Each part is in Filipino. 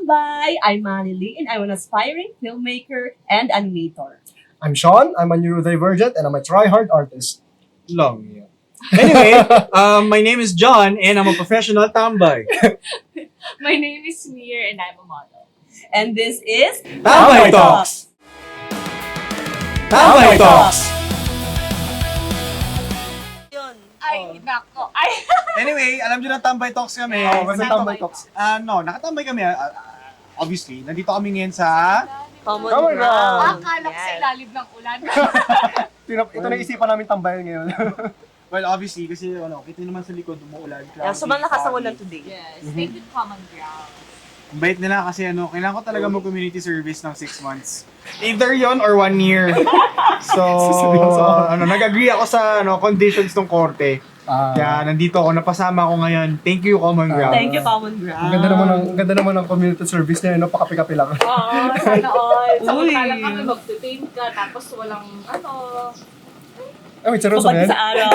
Tambay! I'm Manili and I'm an aspiring filmmaker and animator. I'm Sean, I'm a neurodivergent and I'm a try-hard artist. Long, yeah. Anyway, my name is John and I'm a professional tambay. My name is Mir and I'm a model. And this is Tambay Talks! Tambay Talks! Yun. Ay, nako. Ay, Anyway, alam nyo na Tambay Talks kami. Basta Tambay Talks. Nakatambay kami. Obviously, nandito kami ngayon sa... Common Common ground. akala ko sa ilalim ng ulan. Ito na isipan namin tambayan ngayon. Well, obviously, kasi kita naman sa likod, umuulan. Yeah, so malakas ang ulan today. Yes, stay with common ground. Ang bait nila kasi kailangan ko talaga mag-community service ng 6 months. Either yon or 1 year. So, nag-agree ako sa conditions ng korte. Kaya nandito ako, napasama ako ngayon. Thank you, Common Ground. Thank you, Common Ground. Ang ganda naman ng community service niya, napakapi-kapi lang. Oo, sana all. Uy. Samantala kami mag-detain ka, tapos walang Ay, seryoso Kapag yan? sa araw.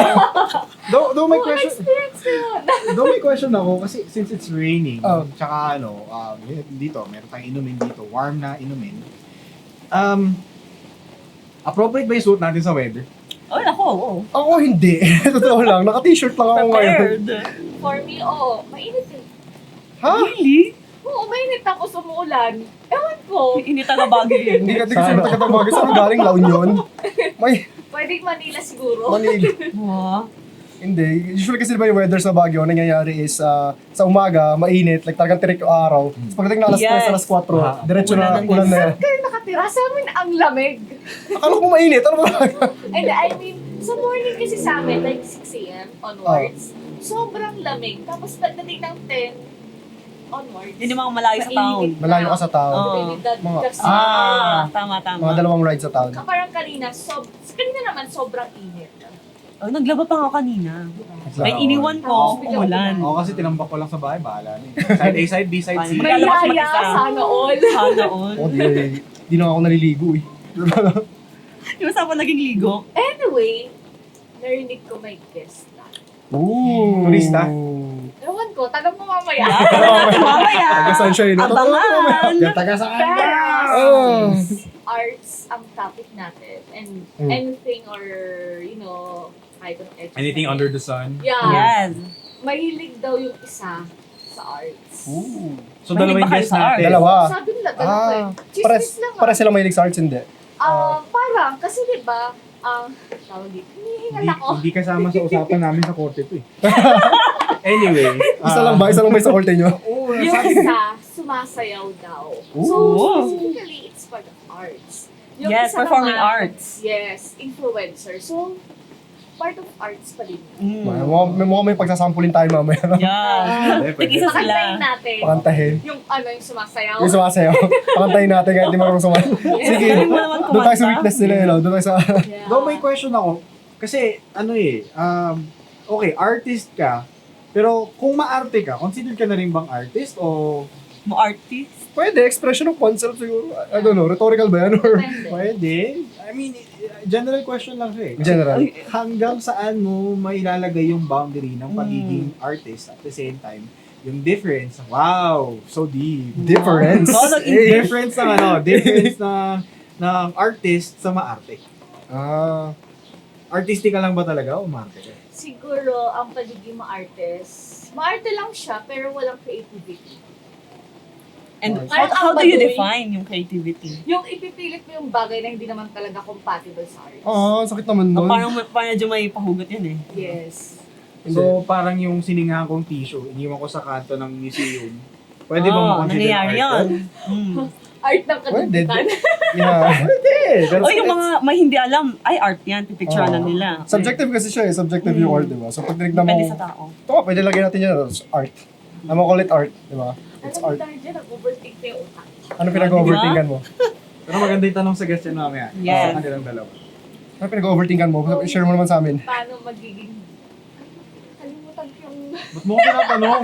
Though may question, experience ko yun. though may question ako kasi since it's raining, Oh. tsaka dito, meron tayong inumin dito, warm na inumin. Appropriate ba yung suit natin sa weather? Ay, ako. Ako hindi. Totoo lang, naka-t-shirt lang ako ngayon. Prepared. For me, mainit eh. Ha? Really? Oo, mainit tapos umuulan. Ewan ko. Hindi taga Baguio yun. Hindi ka kasi taga-tabaga. Saan galing La Union? May Pwedeng Manila siguro. Manila. Wow. Hindi. Usually kasi diba yung weather sa Baguio, nangyayari is sa umaga, mainit, like talagang tirik yung araw. Tapos pagdating na alas 3, alas 4, diretso na ulan na yan. Kayo nakatira sa amin ang lamig. Akala ko mainit, ano ba? And I mean, sa morning kasi sa amin, like 6 a.m. onwards, sobrang lamig. Tapos pagdating ng 10 onwards, Yun yung mga malayo sa town. mainit na. Malayo ka sa town. Oo. Mga- Kasi, Tama. Mga dalawang rides sa town. parang kanina, kanina naman sobrang init. Oh, naglaba pa ako kanina. May iniwan ko, umulan. Oo, kasi tinambak ko lang sa bahay, bahala na eh. Side A, side B, side C. May lalabas Mayaya, mag-isa. sana all. Sana all. O, di na ako naliligo eh. Di ba sa ako naging ligo? Anyway, narinig ko may guest na. Ooh. Turista? Ewan ko, tanong mo mamaya. Mamaya. Taga-sunshine. Abangan. Taga sa Oh. Arts ang topic natin. And Mm. anything or, kahit anong exercise. Anything under the sun. Yeah. Yes. Mahilig daw yung isa sa arts. Ooh. So, dalawa yung Mahilig ba guest kayo sa natin. Dalawa. Sabi nila, dalawa eh. Pares, Chismis lang pares sila mahilig sa arts, hindi. Parang, kasi diba, tawag dito, hinihingal ako. Hindi kasama sa usapan namin sa korte to eh. Anyway. Isa lang ba? Isa lang ba sa korte nyo? Oo, Yung isa, sumasayaw daw. So, Ooh. specifically, it's part of arts. Yung Yes, isa performing naman, arts. Yes, influencer. So, part of arts pa din. Mukhang may pagsasampulin tayo mamaya. Yeah. Tig-isa Pakantayin sila. natin. Pakantahin. Yung yung sumasayaw. Yung sumasayaw. Pakantayin natin kahit di marunong sumasayaw. Sige. Galing mo naman Doon tayo sa kumanta. weakness nila yun. Doon tayo sa... Yeah. Though may question ako, kasi okay, artist ka, pero kung maarte ka, considered ka na rin bang artist o Mo artist. Pwede, expression of concept siguro. I don't know, rhetorical ba yan? Or Depende. pwede? I mean, general question lang siya eh. Kasi general? hanggang saan mo mailalagay yung boundary ng pagiging artist at the same time, yung difference, wow, so deep. Difference. Oh, nag-English. Difference ng artist sa maarte. Artistic ka lang ba talaga o maarte ka? Siguro, ang pagiging maarte lang siya, pero walang creativity. And Parang how ang do you baduy. define yung creativity? Yung ipipilit mo yung bagay na hindi naman talaga compatible sa arts. Sakit naman Oh, nun. parang medyo may pahugot yun eh. Yes. So, parang yung siningahan kong tissue, iniwan ko sa kanto ng museum. Pwede bang makonsider nangyayari art yun. Art ng Pwede. kadagdagan. Yeah. Pwede. Pero O yung mga may hindi alam, ay art yan, pipicture na nila. Subjective kasi siya eh. Subjective yung art, di ba? So pag tinignan mo, Depende sa tao. ito pwede lagyan natin yan. Art. I'm gonna call it art, di ba? It's Alam mo art. tayo dyan, nag-overthink na yung utak. Ano pinag-overthinkan mo? Pero maganda yung tanong sa guest yan mamaya. Yes. Sa kanilang dalawa. Ano pinag-overthinkan mo? Share mo naman sa amin. Paano magiging... Kalimutan ko yung... Ba't mo ko tinatanong?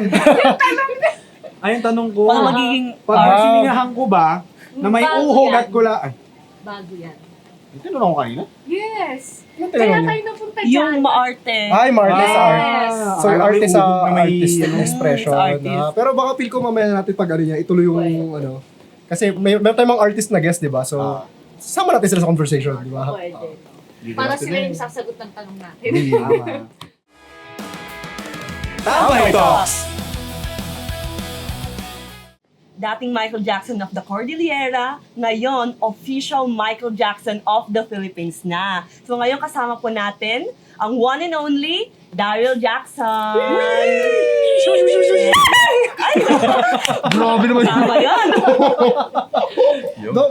Ay, yung tanong ko. Paano magiging Pag siningahan ko ba, na may Bago uhog yan. at kula... Ay, Bago yan. Tinanong ako kanina. Yes. Ano Kaya tinanong niyo? tayo napunta dyan. Yung maarte. Ay, maarte sa art. Yes. So, yung arte sa may artistic ano, expression. sa artist. Pero baka feel ko mamaya natin pag ano niya, ituloy yung ano. Kasi meron tayong mga artist na guest, di ba? So, sama natin sila sa conversation, di ba? Pwede. Para sila yung sasagot ng tanong natin. Tambay Talks! Dating Michael Jackson of the Cordillera, ngayon official Michael Jackson of the Philippines na. So ngayon kasama po natin ang one and only Daryl Jackson. Grabe naman yun. Tama yan.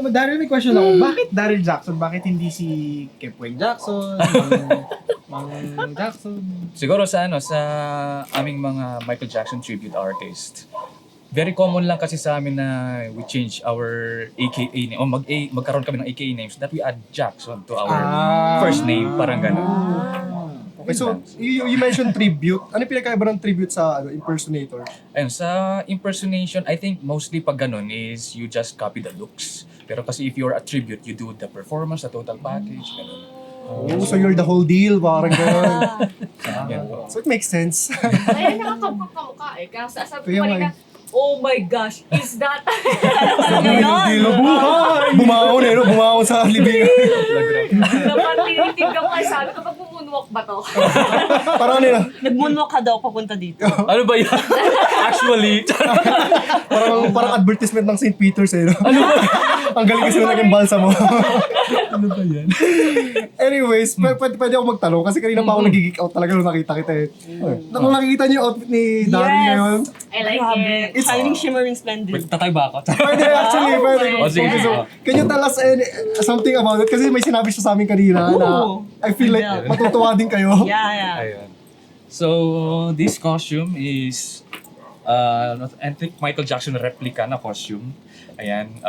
Daryl, may question ako. Bakit Daryl Jackson? Bakit hindi si Kepweng Jackson? Mang Jackson? Siguro sa aming mga Michael Jackson tribute artist. Very common lang kasi sa amin na we change our AKA name o magkaroon kami ng AKA names that we add Jackson to our first name, parang gano'n. Okay, so, you mentioned tribute. Ano yung pinakaiba ng tribute sa impersonator? Ayun, sa impersonation, I think mostly pag gano'n is you just copy the looks. Pero kasi if you're a tribute, you do the performance, the total package, gano'n. Oh, so you're the whole deal, parang gano'n. Yan po. So it makes sense. Kaya nakakapagkamukha eh. Kaya sasabi Kaya ko nga kanina, oh my gosh, is that... Dilo, buhay! Bumaon eh, no? Bumaon sa libingan. Napatinitig ako kaya sabi ko, pag mumunwalk ba to? Parang ano na, Nag-moonwalk ka daw papunta dito. Ano ba yan? Actually, parang advertisement ng St. Peter's eh, no? Ang galing kasi na naging balsa mo. ano ba yan? Anyways, pwede ako magtanong kasi kanina pa ako nagigig out talaga nung nakita kita eh. Nung nakikita niyo yung outfit ni Daryl Yes. ngayon, I like Grabe. it. It's shining, shimmering, splendid. Wait, tatay ba ako? pwede actually, pwede. Oh, sige, Okay, so, sige. can you tell us something about it? Kasi may sinabi siya sa amin kanina na Ooh. I feel like Yeah. matutuwa din kayo. Yeah. Ayun. So, this costume is authentic Michael Jackson replica na costume. Ayan.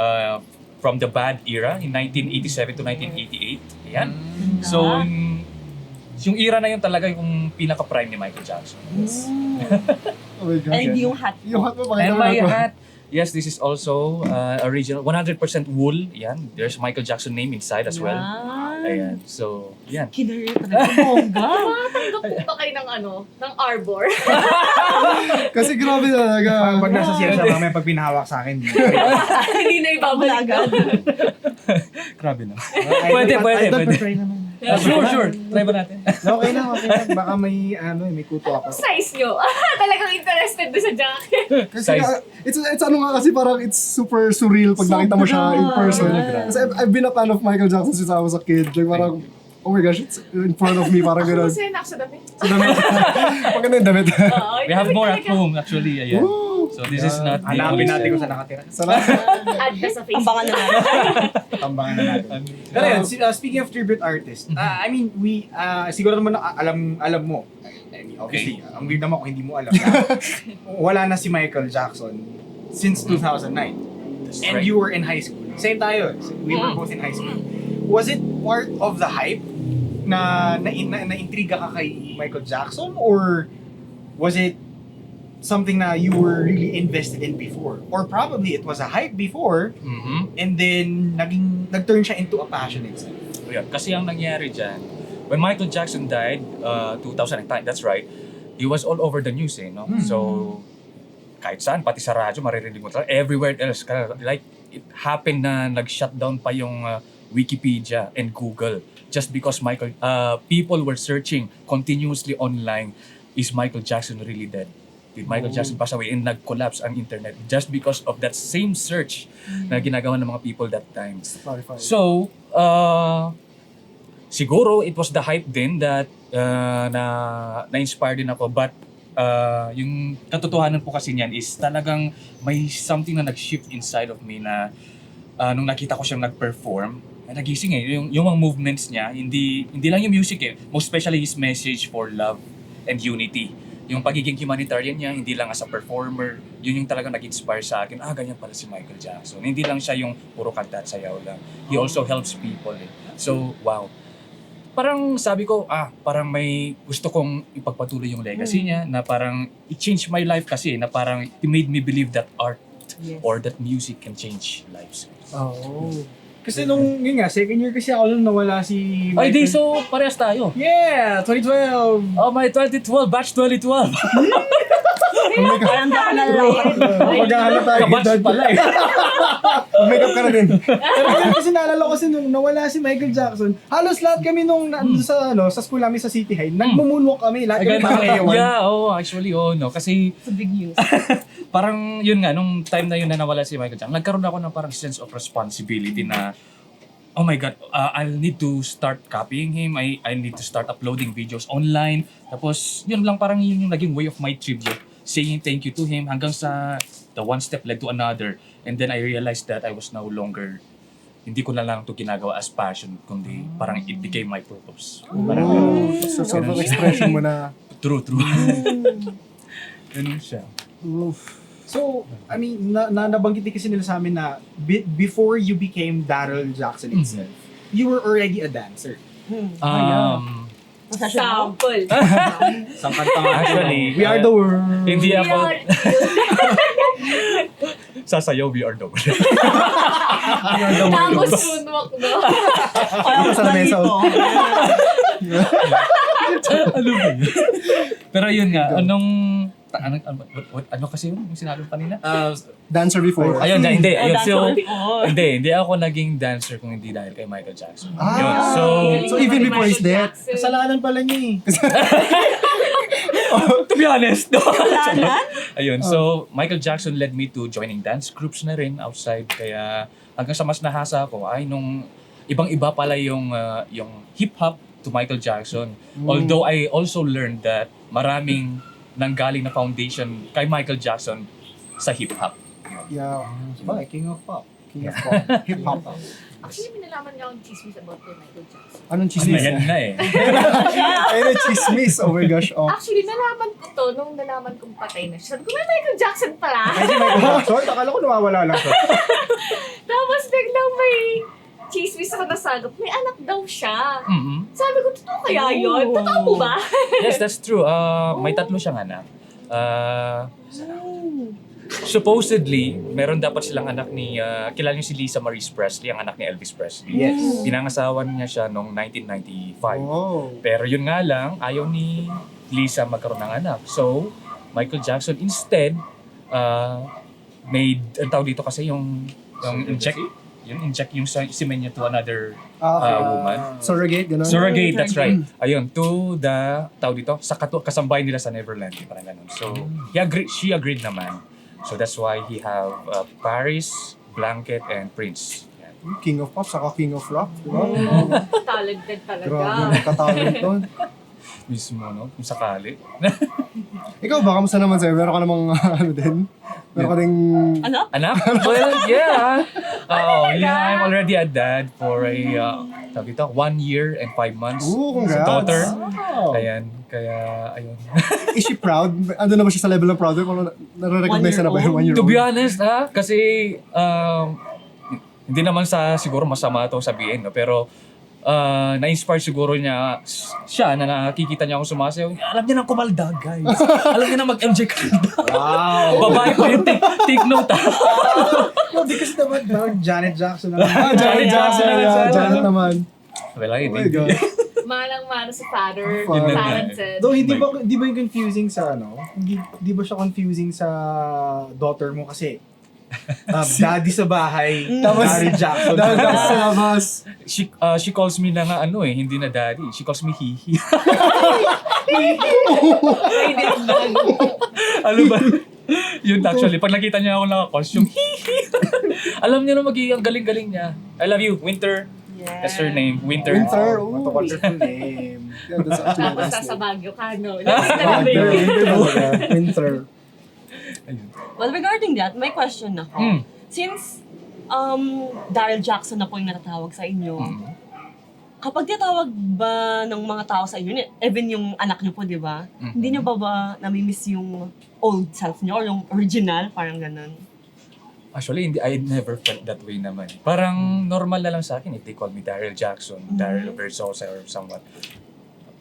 From the bad era in 1987 to 1988. Ayan. So, yung era na yun talaga yung pinaka-prime ni Michael Jackson. Oh my gosh. And yung hat. Yung hat mo, And pakita my mo. hat, yes, this is also original, 100% wool. Ayan. There's Michael Jackson name inside as well. Ayan. So, yan. Kinarir talaga. Bongga. Makatanggap po ba kayo ng ng arbor? Kasi grabe talaga. Pag nasa siya mamaya pag pinahawak sa akin. Hindi na ibabalik agad. Grabe na. Pwede. Try naman. Sure. Try ba natin? Okay na. Baka may kuto ako. Size nyo. Talagang interested doon sa jacket. Kasi Size. it's ano nga kasi parang it's super surreal pag nakita mo siya in person. Kasi I've been a fan of Michael Jackson since I was a kid. Like parang, oh my gosh, it's in front of me, parang gano'n. Kasi nak sa damit. Sa damit. Maganda yung damit. We have more at home actually. Ayan. So this is not the Hanapin natin kung original. saan nakatira. Salamat. Add na sa Facebook. Abangan na natin. Tambangan na natin. Pero yun, speaking of tribute artist, I mean, siguro naman alam mo. I mean, obviously, ang weird naman kung hindi mo alam na wala na si Michael Jackson since 2009. That's And right. you were in high school. Same tayo. We were both in high school. Was it part of the hype na intriga ka kay Michael Jackson, or was it something na you were really invested in before? Or probably it was a hype before Mhm. and then nag-turn siya into a passion itself. So, yun. Kasi ang nangyari dyan, when Michael Jackson died, 2009, that's right, he was all over the news no? So, kahit saan, pati sa radyo, maririnig mo talaga, everywhere else. Like, it happened na nag-shutdown pa yung Wikipedia and Google just because people were searching continuously online, is Michael Jackson really dead? Did Michael Jackson pass away? And nag-collapse ang internet just because of that same search na ginagawa ng mga people that time. Clarify. So, siguro it was the hype din that na-inspire din ako, but yung katotohanan po kasi niyan is talagang may something na nag-shift inside of me na nung nakita ko siyang nag-perform, nagising yung mga movements niya, hindi lang yung music most especially his message for love and unity. Yung pagiging humanitarian niya, hindi lang as a performer, yun yung talagang nag-inspire sa akin, ganyan pala si Michael Jackson. Hindi lang siya yung puro kanta at sayaw lang. He also helps people. So, wow. Parang sabi ko, parang may gusto kong ipagpatuloy yung legacy niya, na parang it changed my life kasi, na parang it made me believe that art or that music can change lives. Oh. Kasi yun nga, second year kasi ako nung nawala si Ay, di, Michael. so parehas tayo. Yeah! 2012! Oh, my 2012, batch 2012. Parang daw na lang. Maghahanap tayo. Kabatch pala eh. Mag-makeup ka na din. Pero yun kasi naalala ko kasi nung nawala si Michael Jackson, halos lahat kami nung nandun sa school namin sa City High, nagmo-moonwalk kami. Lahat kami nakaewan. Yeah, actually, no. Kasi It's a big news. parang yun nga, nung time na yun na nawala si Michael Jackson, nagkaroon ako ng parang sense of responsibility na, oh my God, I'll need to start copying him. I need to start uploading videos online. Tapos, yun lang parang yun yung naging way of my tribute. Saying thank you to him hanggang sa the one step led to another. And then I realized that I was no longer, hindi ko na lang ito ginagawa as passion, kundi parang it became my purpose. Parang ganun. So, sort of expression mo na, True. Ganun siya. So, I mean, nabanggit din kasi nila sa amin na before you became Daryl Jackson itself, you were already a dancer. Sample. Sa kanta nga. Actually, We are the world. Hindi We ako, are sasayaw, we are the world. Tapos moonwalk, no? Parang sa lamesa. Ano ba yun? Pero yun nga, ano kasi yun? Yung sinabi mo kanina? Dancer before. Ayun, hindi. Ayun, so, Oh. hindi ako naging dancer kung hindi dahil kay Michael Jackson. Yun, so, So even before his death, Kasalanan pala niya eh. to be honest, no. Ayun, so, Michael Jackson led me to joining dance groups na rin outside. Kaya, hanggang sa mas nahasa ako, ay nung ibang-iba pala yung hip-hop to Michael Jackson. Although I also learned that maraming nanggaling na foundation kay Michael Jackson sa hip-hop. yeah, King of Pop. king of pop, hip-hop. Actually, minalaman niya akong chismis about kay Michael Jackson. Anong Ano chismis? yan na eh. Ayun, chismis. Oh my gosh. Oh. Actually, nalaman ko to nung nalaman kong patay na siya. Sabi ko, may Michael Jackson pala. Ay, si Michael Jackson? Akala ko nawawala lang siya. Tapos biglang may chismis ako nasagap. May anak daw siya. Sabi ko, totoo kaya yun? Totoo po ba? Yes, that's true. May tatlo siyang anak. Supposedly, meron dapat silang anak ni, kilala niyo si Lisa Marie Presley, ang anak ni Elvis Presley. Yes. Pinangasawan niya siya noong 1995. Oh. Pero yun nga lang, ayaw ni Lisa magkaroon ng anak. So, Michael Jackson instead made, ang tawag dito kasi yung inject yung semen niya to another woman. Surrogate, gano'n? Surrogate, that's right. Ayun, to the, tawag dito, sa kasambahay nila sa Neverland, parang ganun. So, she agreed naman. So that's why he have Paris, Blanket, and Prince. Yan. King of pop, saka king of rock. Diba? Talented talaga. Grabe, nagkatalent doon. Mismo, no? Kung sakali. Ikaw ba, kamusta naman sa'yo? Meron ka namang ano din? Meron ka ding... Ano? Anak? Well, yeah. Oh, yeah, I'm already a dad for a, tawag dito, 1 year and 5 months. Ooh, congrats. Daughter. Wow. Ayan, kaya, ayun. Is she proud? Ano na ba siya sa level ng proud? Kung nare-recognize na ba yung 1 year To old? be honest, kasi, hindi naman siguro masama ito sabihin, no? Pero, na-inspire siguro niya siya na nakikita niya akong sumasayaw. Alam niya nang kumaldag, guys. Alam niya na mag-MJ Kaldag. Wow. Babae pa yung take note. No, di kasi naman parang Janet Jackson naman. Janet Jackson. Janet. Janet naman. Well, Oh my God. Manang-mana sa father. Father. Talented. Though hindi ba yung confusing sa Hindi ba siya confusing sa daughter mo kasi daddy sa bahay, Daryl Jackson. Dahil ako sa labas. She calls me na nga hindi na daddy. She calls me Hihi. Ano ba? Yun actually, pag nakita niya ako naka-costume, Hihi. Alam niya na ang galing-galing niya. I love you, Winter. Yeah. That's her name, Winter. Winter. What a wonderful name. Yeah, that's actually Tapos my last nasa name. Baguio ka, no? Winter, winter talaga. Winter. Well, regarding that, may question ako. Since Daryl Jackson na po yung natatawag sa inyo, kapag tinatawag ba ng mga tao sa inyo, even yung anak niyo po, di ba? Hindi niyo ba namimiss yung old self niyo or yung original? Parang ganun. Actually, I never felt that way naman. Parang normal na lang sa akin if they call me Daryl Jackson, Daryl Versosa or somewhat.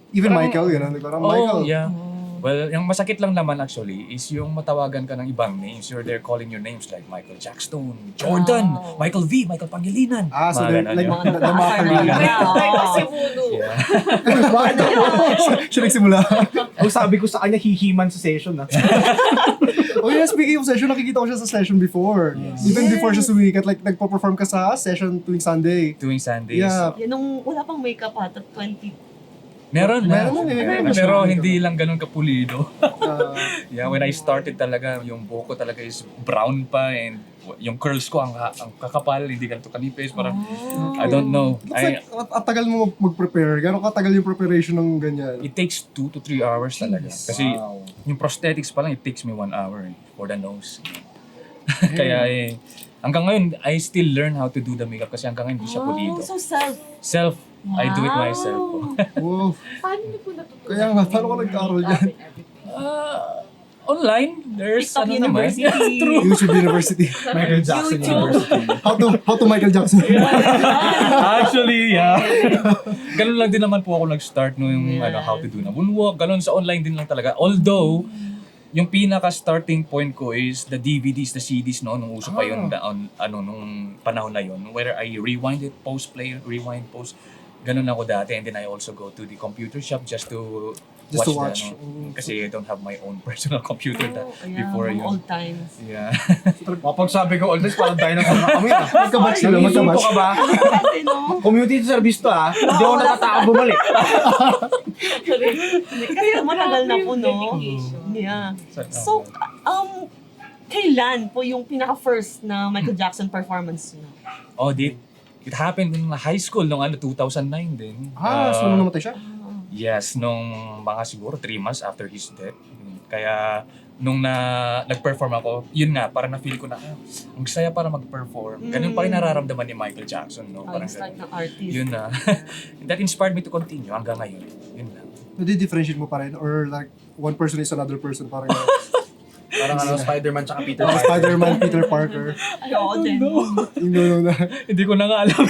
Even Michael, yun. Parang Michael. Yeah. Well, yung masakit lang naman actually is yung matawagan ka ng ibang names. You're there calling your names like Michael Jackson, Jordan, Wow. Michael V, Michael Pangilinan. So Mga they're ganon, like, yun. the mockery. Like kasi Voodoo. Yeah. Bakit ako? Siya nagsimula. Ang sabi ko sa kanya, hihiman sa session Oh yeah, speaking of session, nakikita ko siya sa session before. Even before siya sumikat, like nagpo-perform ka sa session tuwing Sunday. Doing Sundays. Yeah. Yan, nung wala pang makeup ata, 20. Meron na. Meron na Pero siya. hindi lang ganun kapulido. Uh, Yeah, when I started talaga, yung buhok ko talaga is brown pa and yung curls ko ang kakapal, hindi ganito kanipis. Parang, I don't know. looks like, at tagal mo mag-prepare. Gano'ng katagal yung preparation ng ganyan? It takes 2 to 3 hours talaga. Kasi yung prosthetics pa lang, it takes me 1 hour for the nose. Kaya hanggang ngayon, I still learn how to do the makeup kasi hanggang ngayon hindi siya pulido. So self. Self, I do it myself. Wow. Paano niyo po natutunan? Kaya nga, paano ka nag-aaral yan? Online, there's TikTok ano naman. University. True. YouTube University. Michael Jackson YouTube. University. How to Michael Jackson. Actually, yeah. Ganun lang din naman po ako nag-start no yung how to do na moonwalk. Ganun sa online din lang talaga. Although, yung pinaka-starting point ko is the DVDs, the CDs no, nung uso pa yun nung panahon na yun. Where I rewind it, play, rewind, post. Ganun ako dati. And then I also go to the computer shop just to watch. Kasi I don't have my own personal computer before yun. Old times. Yeah. Kapag sabi ko, always parang dinosaur na kami. Magkabatch sila, Nag-insulto magkabatch. ka ba? Kasi no. Community service to Hindi ako natatakot bumalik. Kasi matagal na po, no? Dedication. Yeah. So, kailan po yung pinaka-first na Michael Jackson performance niyo? Oh, it happened in high school nung 2009 din. So nung namatay siya? Yes, nung mga siguro 3 months after his death. Kaya nung nag-perform ako, yun nga, parang na-feel ko na, ang saya para mag-perform. Ganun pa rin nararamdaman ni Michael Jackson, no? Parang Start ganun. ng artist. Yun na. That inspired me to continue hanggang ngayon. Yun lang. Nadi-differentiate mo pa rin? Or like, one person is another person? Parang Parang Spider-Man tsaka Peter Spider-Man, Peter Parker. Ay, oo din. Yung na. Hindi ko na nga alam.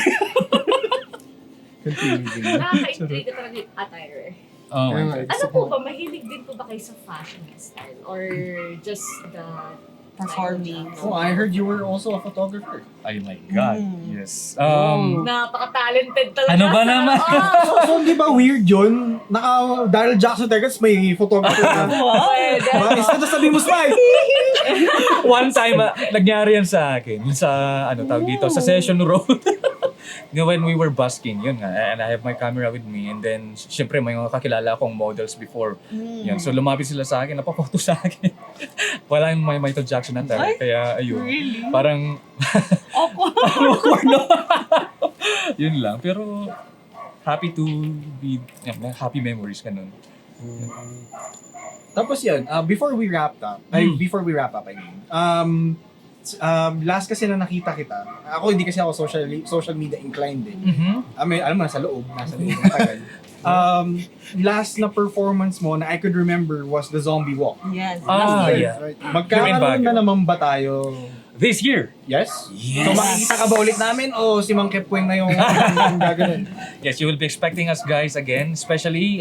Nakaka-intrigue talaga yung attire. Oh, Kaya my nga, God. Ano po ba? Mahilig din po ba kayo sa fashion style? Or just the Performing. Oh, I heard you were also a photographer. Ay my God. Yes. Napaka-talented talaga. Ano ba naman? So, di ba weird yun? Daryl Jackson Tegas may photographer na. Pwede. Instead na sabihin mo, Spy! One time, nagyari yan sa akin. Sa, tawag dito, sa Session Road. When we were busking, yun nga. And I have my camera with me. And then, syempre, may mga kakilala akong models before. Yan. So, lumapit sila sa akin, napapoto sa akin. Wala yung may Michael Jackson na tayo. Kaya, ayun. Really? Parang, Awkward. no? Yun lang. Pero, happy to be, happy memories ka nun. Tapos yun, before we wrap up, I mean, last kasi na nakita kita, ako hindi kasi ako social media inclined din. I mean, alam mo, nasa loob matagal. Last na performance mo na I could remember was the Zombie Walk. Yes. Yeah. Right. Magkakaroon na naman ba tayo? This year, Yes? Yes. So makikita ka ba ulit namin o si Mang Kepweng na yung gagawin? yes, you will be expecting us guys again, especially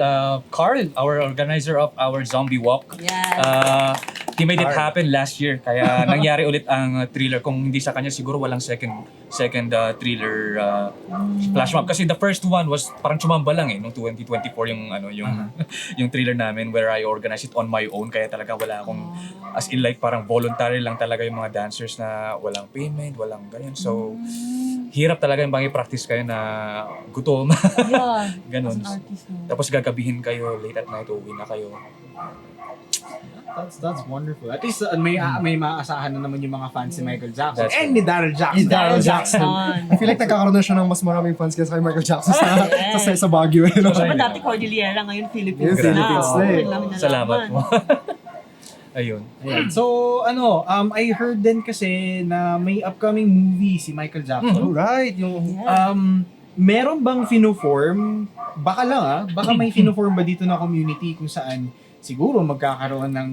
Carl, our organizer of our Zombie Walk. Yes. He made it happen last year, kaya nangyari ulit ang thriller. Kung hindi sa kanya, siguro walang second thriller flash mob. Kasi the first one was parang chumamba lang noong 2024 yung yung thriller namin where I organized it on my own. Kaya talaga wala akong, as in like parang voluntary lang talaga yung mga dancers na walang payment, walang ganyan. So, hirap talaga yung practice kayo na gutom. Yeah. Ganon. As an artist, no? Tapos gagabihin kayo, late at night, uwi na kayo. That's wonderful. At least may maaasahan na naman yung mga fans ni Michael Jackson That's and ni Daryl Jackson. Ni Daryl Jackson. I feel like nagkakaroon na siya ng mas maraming fans kaysa kay Michael Jackson sa Baguio. Diba dati Cordillera, ngayon Philippines Yes, Philippines na eh. Salamat po. Ayun. Ayan. So, I heard din kasi na may upcoming movie si Michael Jackson. Alright, yung Meron bang fino-form? Baka lang baka may fino-form ba dito na community kung saan siguro magkakaroon ng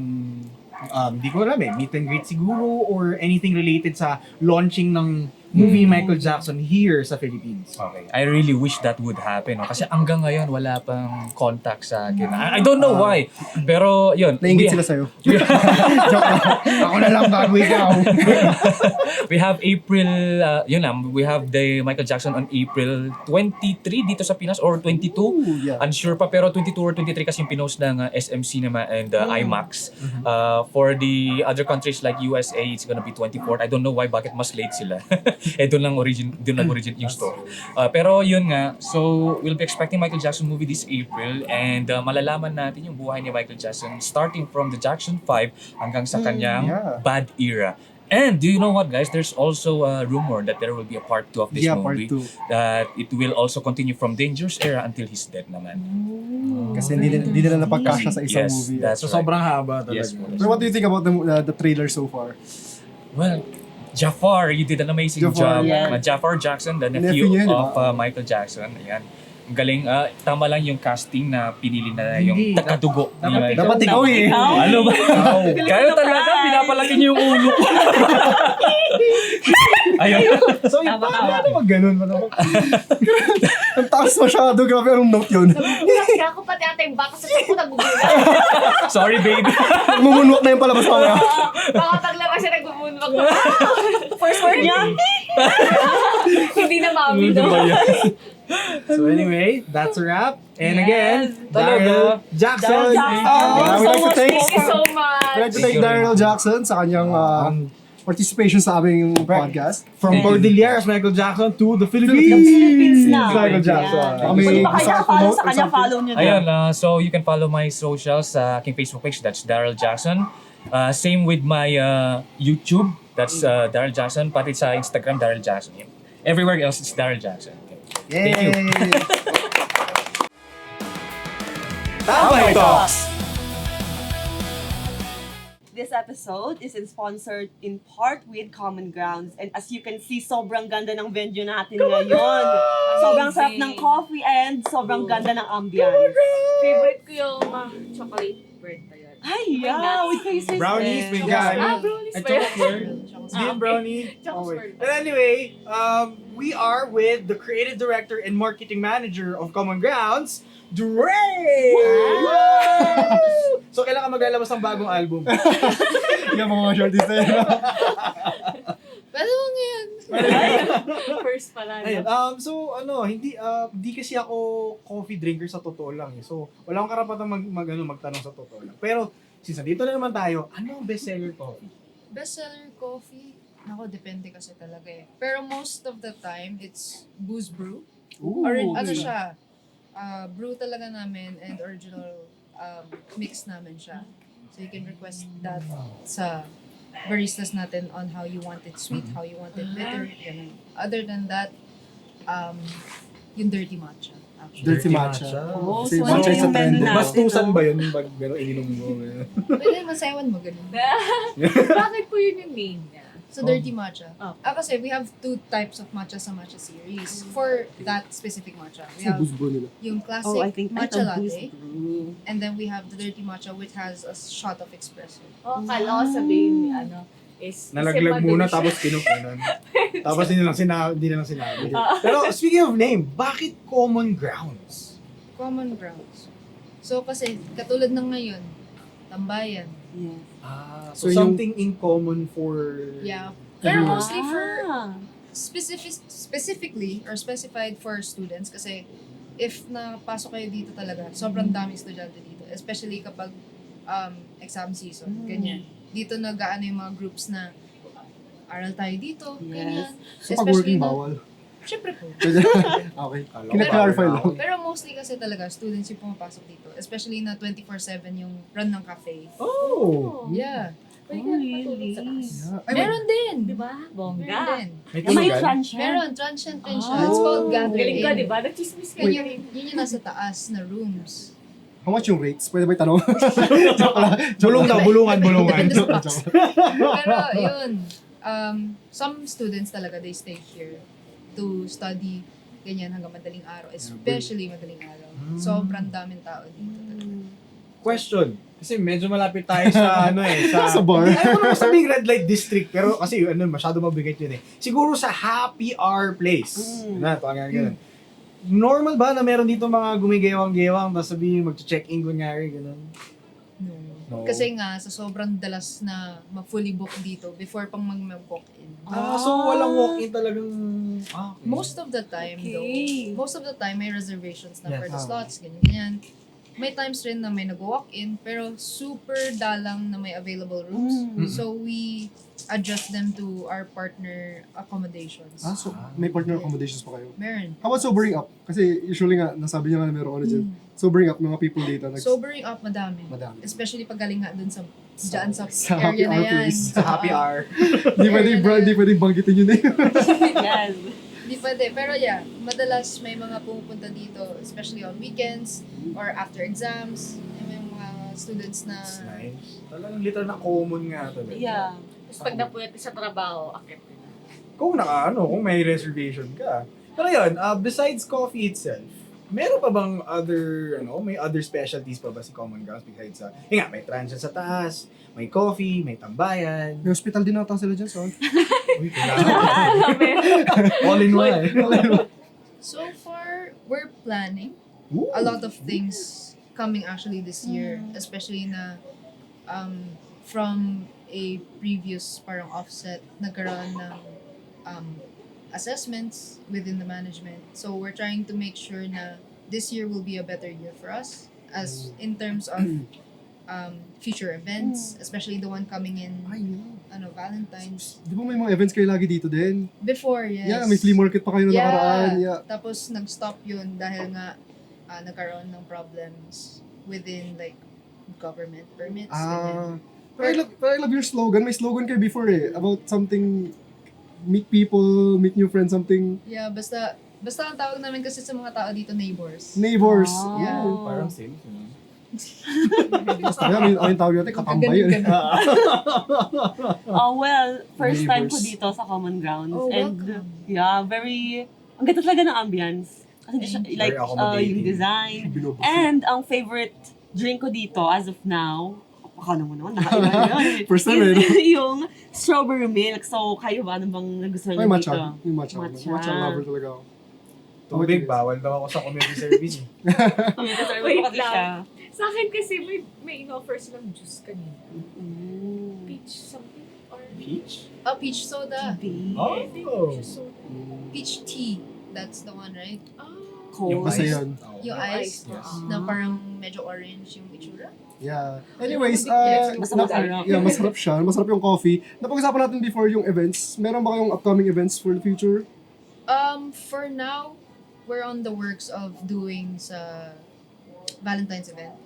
di ko alam meet and greet siguro or anything related sa launching ng movie Michael Jackson here sa Philippines. Okay. I really wish that would happen. No? Kasi hanggang ngayon, wala pang contact sa akin. I don't know why. Pero, yun. Naingit sila sa'yo. Ako na lang bago ikaw. We have April, we have the Michael Jackson on April 23 dito sa Pinas or 22. yeah. Unsure pa, pero 22 or 23 kasi yung pinost ng SM Cinema and IMAX. For the other countries like USA, it's gonna be 24th. I don't know why, bakit mas late sila. Doon lang origin yung story. Pero yun nga, so we'll be expecting Michael Jackson movie this April and malalaman natin yung buhay ni Michael Jackson starting from the Jackson 5 hanggang sa kanyang yeah. bad era. And do you know what, guys? There's also a rumor that there will be a part 2 of this Part movie. 2. That it will also continue from Dangerous era until his death naman. Kasi hindi nila napagkasya sa isang Yes, movie. that's So right. sobrang haba talaga. Yes, So what do you think about the trailer so far? Well, Jafar, you did an amazing Jafar, job. yeah. Jafar Jackson, the Nephew nephew niya, di of ba? Michael Jackson. Ayan. Ang galing. Tama lang yung casting na pinili na Hindi. yung takadugo. ni Michael. Dapat ikaw eh. Ano ba? Kaya talaga, pinapalaki niyo yung ulo ko. Ayun. So yung paano mag ganun? Ang taas masyado. Grabe, anong note yun? Kaya ako pati ata yung baka sa ko nagugulat. Sorry, baby. Mumunwak na yung palabas mamaya. Baka paglabas siya nagbumunwag. First word niya? Hindi na mami, Ano no? ba yan? So anyway, that's a wrap. And Yes. again, Talaga. Daryl Jackson. Jackson. Yeah, we So like to much thank- Thank you so We'd much. like to thank Daryl Jackson sa kanyang participation sa aming podcast. From Cordilleras, Michael Jackson to the Philippines. Philippines na. Michael Jackson. Yeah. Kami Kung pa gusto kaya ka follow promote sa or kanya, something? follow nyo na. Ayun, so you can follow my socials sa aking Facebook page. That's Daryl Jackson. Same with my YouTube. That's Daryl Jackson. Pati sa Instagram, Daryl Jackson. Everywhere else, it's Daryl Jackson. Okay. Thank you. Tambay Talks. This episode is sponsored in part with Common Grounds. And as you can see, sobrang ganda ng venue natin ngayon. Sobrang sarap ng coffee and sobrang ganda ng ambience. Favorite ko yung chocolate bread na yun. Ay, yeah, with pastries. Brownies, may Yeah. galing. Brownies At ba yun? Green brownie. Chocolate. But anyway, we are with the creative director and marketing manager of Common Grounds, Daryl! So kailan ka maglalabas ng bagong album? Yung mga shorties na yun. Pwede mo ngayon. First pala. Ayun. Hindi kasi ako coffee drinker sa totoo lang eh. So, wala akong karapatang magtanong sa totoo lang. Pero, since nandito na naman tayo, ano ang bestseller coffee? Bestseller coffee, nako, depende kasi talaga eh. Pero most of the time, it's booze brew. Ano siya, brew talaga namin and original mix namin siya. So you can request that sa baristas natin on how you want it sweet, how you want it bitter, ganun. Other than that, yung dirty matcha. Actually. Dirty matcha. Oh, Kasi so matcha ano is a yung trend. menu natin? Bastusan ba yun pag ininom mo? Pwede masayawan mo, ganun. Bakit po yun yung name niya? So dirty matcha. Oh. Kasi we have 2 types of matcha sa matcha series. For that specific matcha, we Kasi have booze brew nila. yung Oh, I classic think matcha ito, booze latte. brew. And then we have the dirty matcha which has a shot of espresso. Oh, kala ko sabihin ni is... Nalaglag kasi muna madali tapos kinukunan. Tapos hindi na lang sinabi. Pero speaking of name, bakit Common Grounds? Common grounds. So kasi katulad ng ngayon, tambayan. Yes. So, So yung- something in common for... Yeah. Pero mostly for Ah. specifically or specified for students kasi if napasok kayo dito talaga, sobrang daming estudyante dito. Especially kapag exam season, ganyan. Dito nag-aano yung mga groups na aral tayo dito, Yes. ganyan. So pag working na- bawal. Siyempre po. Okay. Kina-clarify lang. Pero mostly kasi talaga, students yung pumapasok dito. Especially na 24/7 yung run ng cafe. Oh! Yeah. Pwede Oh, ka really? patulog sa taas. Ay, Meron din. Diba? Meron Bongga. din. May May tulugan? transient. Meron, transient din siya. Oh. It's called gathering. Galing ka, diba? Nagchismis ka Yun rin. yun yung nasa taas na rooms. How much yung rates? Pwede ba itanong? Joke lang. Bulong daw, bulungan. Depende sa box. Pero yun, some students talaga, they stay here to study ganyan hanggang madaling araw. Especially madaling araw. Sobrang daming tao dito talaga. Question. Kasi medyo malapit tayo sa Sa bar. Ayaw ko naman sabing red light district, pero kasi masyado mabigat yun eh. Siguro sa happy hour place. Na, ganyan. Normal ba na meron dito mga gumigewang-gewang, tapos sabihin mag-check-in kunyari, gano'n? No. Kasi nga, sa sobrang dalas na ma-fully book dito before pang mag-walk-in. So walang walk-in talagang... Okay. Most of the time, Okay. though, most of the time may reservations na Yeah. for the slots, ganyan. May times rin na may nag-walk-in, pero super dalang na may available rooms. So we adjust them to our partner accommodations. So may partner accommodations pa kayo? Meron. How about sobering up? Kasi usually nga, nasabi niya nga na meron ano dyan. Sobering up, mga people dito. Sobering up, madami. Madami. Especially pag galing nga dun sa dyan sa Sa happy area na hour yan. place. Sa happy hour. Di pwede banggitin yun eh. Yes. Di pwede. Pero yeah, madalas may mga pumupunta dito, especially on weekends or after exams. May mga students na... That's nice. Talagang literal na common nga talaga. Yeah. Tapos pag napuyat sa trabaho, akit na. Kung kung may reservation ka. Pero yun, besides coffee itself, meron pa bang may other specialties pa ba si Common Grounds besides sa, may transient sa taas, may coffee, may tambayan. May hospital din nata sila dyan, so. Uy, all in one. So far, we're planning Ooh. a lot of things coming actually this year. Especially na from a previous parang offset, nagkaroon ng assessments within the management. So we're trying to make sure na this year will be a better year for us as in terms of future events, especially the one coming in Valentine's. Di ba may mga events kayo lagi dito din? Before, yes. Yeah, may flea market pa kayo na nakaraan. Yeah. Tapos nag-stop yun dahil nga nagkaroon ng problems within like government permits. ganyan. Pero I love your slogan. May slogan kayo before about something, meet people, meet new friends, something. Yeah, basta ang tawag namin kasi sa mga tao dito, neighbors. Neighbors. Yeah. Parang same. Basta yan, ang tawag natin, katambay yun. Well, first time ko Neighbors. dito sa Common Grounds. Oh, and welcome. yeah, ang ganda talaga ng ambience. Kasi di siya, Thank you. like, Very accommodating. yung design. Binubog. And ang favorite drink ko dito as of now, baka naman, nakailan yun. First time is yung strawberry milk. So, kayo ba? Ano bang nagustuhan Ay, niyo matcha. dito? Yung matcha. Matcha lover talaga ako. Tubig, bawal daw ako sa community service. Wait Bakit lang. siya? Sa akin kasi may in-offer silang juice kanina. Mm. Peach something? Or Peach? Peach soda. Oh. I think peach soda. Peach tea. That's the one, right? Cold. Basta yan. Yung ice. Yes. Na parang medyo orange yung itsura. Yeah. Anyways, Masarap. yeah, masarap siya. Masarap yung coffee. Napag-usapan natin before yung events. Meron ba kayong upcoming events for the future? For now, we're on the works of doing sa Valentine's event.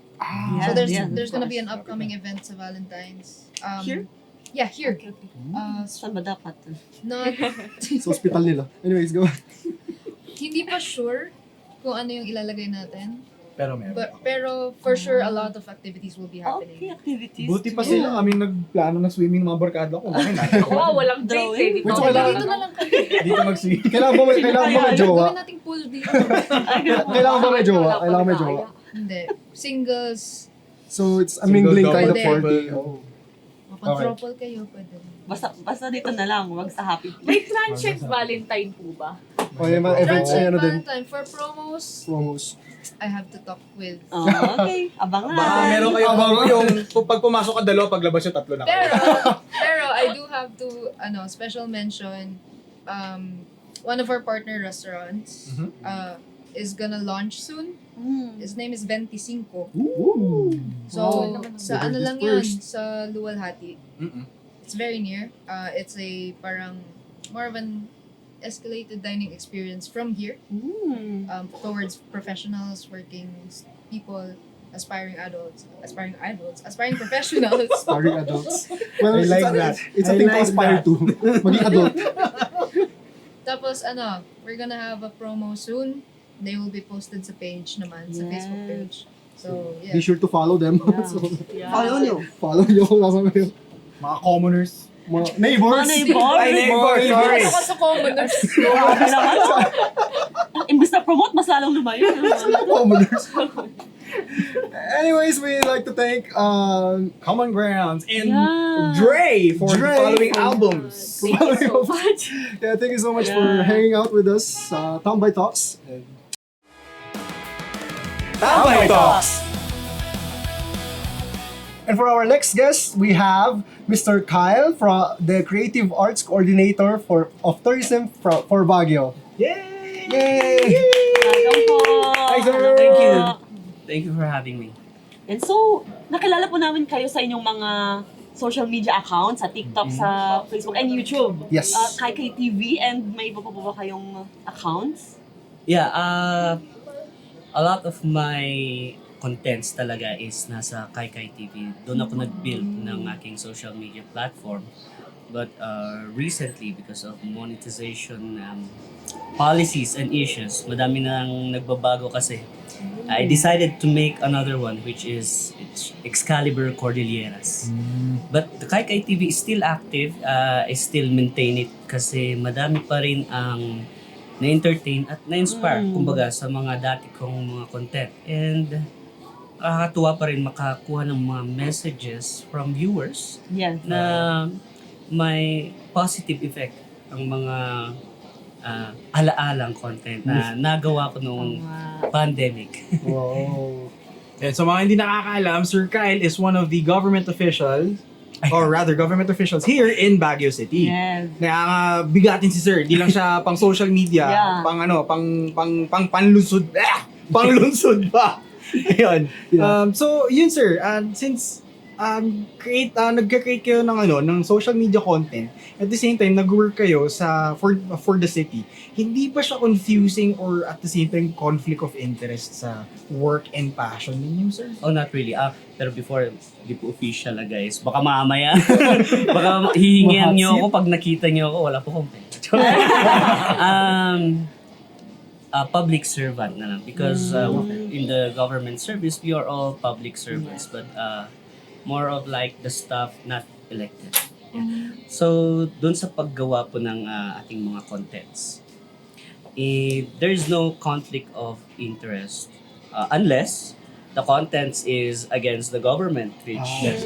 So there's gonna be an upcoming event sa Valentine's. Here? Yeah, here. Okay, okay. So Saan ba dapat? not Sa hospital nila. Anyways, go. hindi pa sure kung ano yung ilalagay natin. Pero meron. Pero for sure a lot of activities will be Okay, happening. activities. Buti pa sila kaming nagplano ng swimming mga barkada ko. Bakit natin? Ako, walang drink eh. Di Wait, ba? so kailangan- Dito na lang kami. Dito mag-swim. Kailangan ba may jowa? Gawin nating pool dito. Kailangan ba may jowa? Kailangan may jowa. Hindi. Singles. So it's a Single mingling kind of double. party. Oh. Mapag-tropol kayo, pwede. Basta dito na lang, wag sa happy place. May transient Valentine po ba? O yung mga events ay ano din. Valentine. For promos, Promos. I have to talk with. Oh, okay, abangan. Baka meron kayo yung pag pumasok ka dalawa, paglabas yung tatlo na kayo. Pero I do have to special mention one of our partner restaurants is gonna launch soon. His name is 25. Ooh. So Oh. sa ano lang yan sa Luwalhati. It's very near. It's a parang more of an escalated dining experience from here towards professionals, working people, aspiring professionals. Aspiring adults. Well, I like that. It's a I thing to like aspire that. to. Maging adult. Tapos we're gonna have a promo soon. They will be posted sa page naman, sa Facebook page. So, Be yeah. sure to follow them. So, Yeah. follow nyo kung nasa kayo. Mga commoners. Mga neighbors. Mga neighbors. Ay, neighbors, sorry. Ako sa commoners. Grabe naman. Imbis na promote, mas lalong lumayo. Commoners. Anyways, we like to thank Common Grounds and Yeah. Dre for the Dre following for- albums. Thank you so much. yeah, thank you so much for Yeah. hanging out with us sa Tambay Talks. And Tambay Talks! And for our next guest, we have Mr. Kyle, from the Creative Arts Coordinator of Tourism for Baguio. Yay! Yay! Welcome po. Hi, sir. Hello Thank po. you. Thank you for having me. And so, nakilala po namin kayo sa inyong mga social media accounts, sa TikTok, sa Facebook, and YouTube. Yes. Kay TV, and may iba pa po ba kayong accounts? Yeah, a lot of my contents talaga is nasa Kaikai TV. Doon ako nag-build ng aking social media platform. But recently, because of monetization policies and issues, madami nang nagbabago kasi. I decided to make another one, which is Excalibur Cordilleras. But the Kaikai TV is still active. I still maintain it kasi madami pa rin ang na-entertain at na-inspire, kumbaga, sa mga dati kong mga content. And nakakatuwa pa rin makakuha ng mga messages from viewers Yes. na may positive effect ang mga alaalang content na nagawa ko noong pandemic. Wow. And so mga hindi nakakaalam, Sir Kyle is one of the government officials, or rather government officials here in Baguio City. Yes. Na bigatin si Sir, di lang siya pang social media, Yeah. pang panlunsod, panglunsod pa. Ayun. Yeah. So yun Sir, since nagka-create kayo ng social media content, at the same time nag-work kayo for the city, hindi ba siya confusing or at the same time conflict of interest sa work and passion ninyo, Sir? Oh, not really. Pero before, di po official guys. Baka mamaya. Baka hihingihan nyo ako pag nakita nyo ako. Wala po akong pera. Public servant na lang. Because in the government service, we are all public servants. But more of like the staff not elected. Yeah. So, dun sa paggawa po ng ating mga contents, there is no conflict of interest unless the contents is against the government, which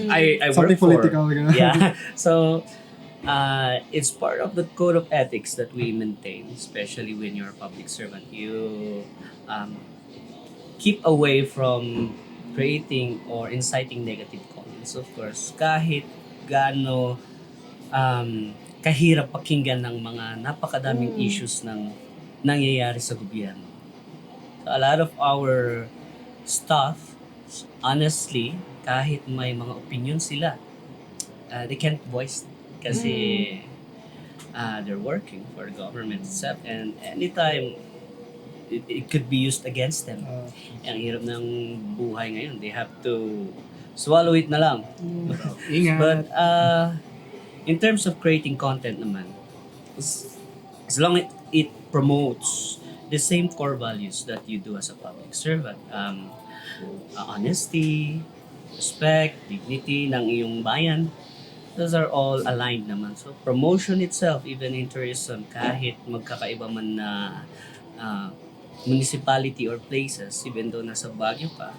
I work Something for. political. Ganun. Yeah. So, it's part of the code of ethics that we maintain, especially when you're a public servant. You keep away from creating or inciting negative comments. Of course, kahit gaano kahirap pakinggan ng mga napakadaming issues ng nangyayari sa gobyerno. A lot of our staff, honestly, kahit may mga opinion sila, they can't voice kasi they're working for the government itself, and anytime it could be used against them. Ang hirap ng buhay ngayon. They have to swallow it na lang. Ingat. But in terms of creating content naman, as long as it promotes the same core values that you do as a public servant, honesty, respect, dignity ng iyong bayan, those are all aligned naman. So promotion itself, even in tourism, kahit magkakaiba man na municipality or places, even though nasa Baguio ka,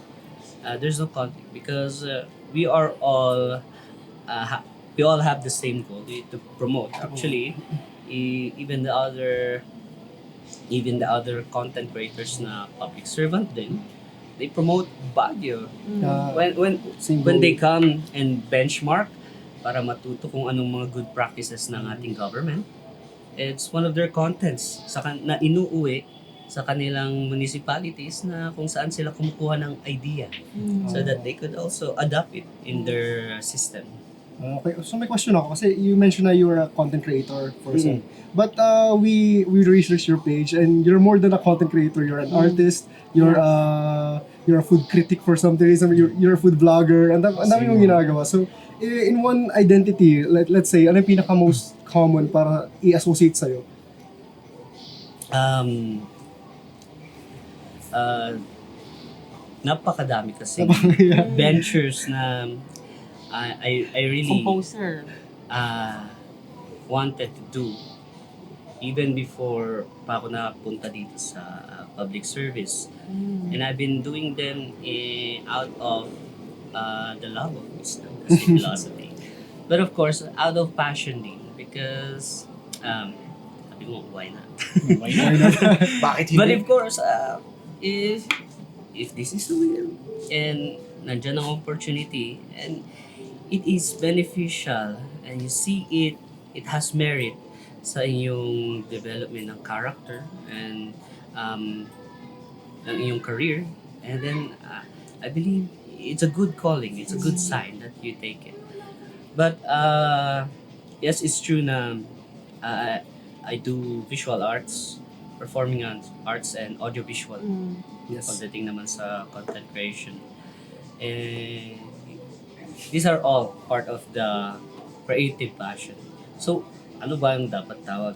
there's no conflict because we are all we all have the same goal to promote. Actually, even the other content creators na public servant din, they promote Baguio. When they come and benchmark para matuto kung anong mga good practices ng ating government, it's one of their contents na inuuwi sa kanilang municipalities na kung saan sila kumukuha ng idea so that they could also adopt it in their system. Okay, so may question ako kasi you mentioned na you're a content creator for some. But we researched your page and you're more than a content creator. You're an artist. You're a food critic for some reason. You're a food vlogger. And ang dami mong ginagawa. So in one identity, let's say, ano yung pinaka most common para i-associate sa'yo? Napakadami kasi ventures na I really Composer. wanted to do even before pa ako napunta dito sa public service. And I've been doing them out of the love of wisdom, kasi philosophy. But of course, out of passion din. Because, sabi mo, why not? Why not? Bakit But hindi? of course, if this is the will, and nandyan ang opportunity, and it is beneficial, and you see it has merit sa inyong development ng character, and ng iyong career, and then I believe it's a good calling, it's a good sign that you take it. But yes, it's true na I do visual arts, performing arts and audiovisual. Yes. Pagdating naman sa content creation. And these are all part of the creative passion. So, ano ba ang dapat tawag?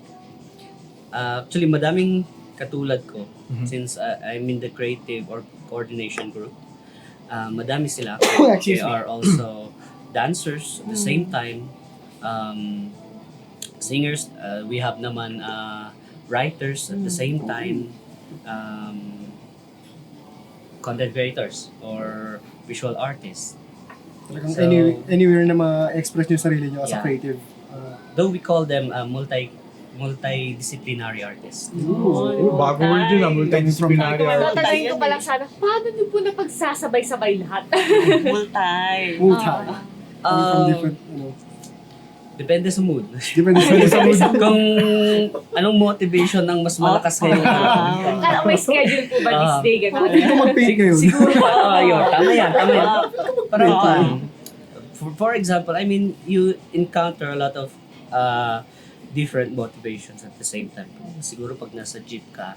Actually, madaming katulad ko since I'm in the creative or coordination group. Madami sila. They Excuse me. are also dancers at the same time. Singers, we have naman writers at the same time. Content creators or visual artists. Talagang So, anywhere na ma-express nyo yung sarili nyo as a Yeah. creative. Though we call them multidisciplinary artists. Bago word yun, multidisciplinary Multi. art. Tatanungin ko pa lang sana, paano niyo po napagsasabay-sabay lahat? Multi. Multi. Ah. From different, Depende sa mood. depende sa mood. Kung anong motivation ang mas malakas ngayon. Kala may schedule po ba this day? Ganun. Bakit hindi ka mag-paint ngayon? Siguro, yun. Tama yan. Parang, for example, I mean, you encounter a lot of different motivations at the same time. Siguro pag nasa jeep ka,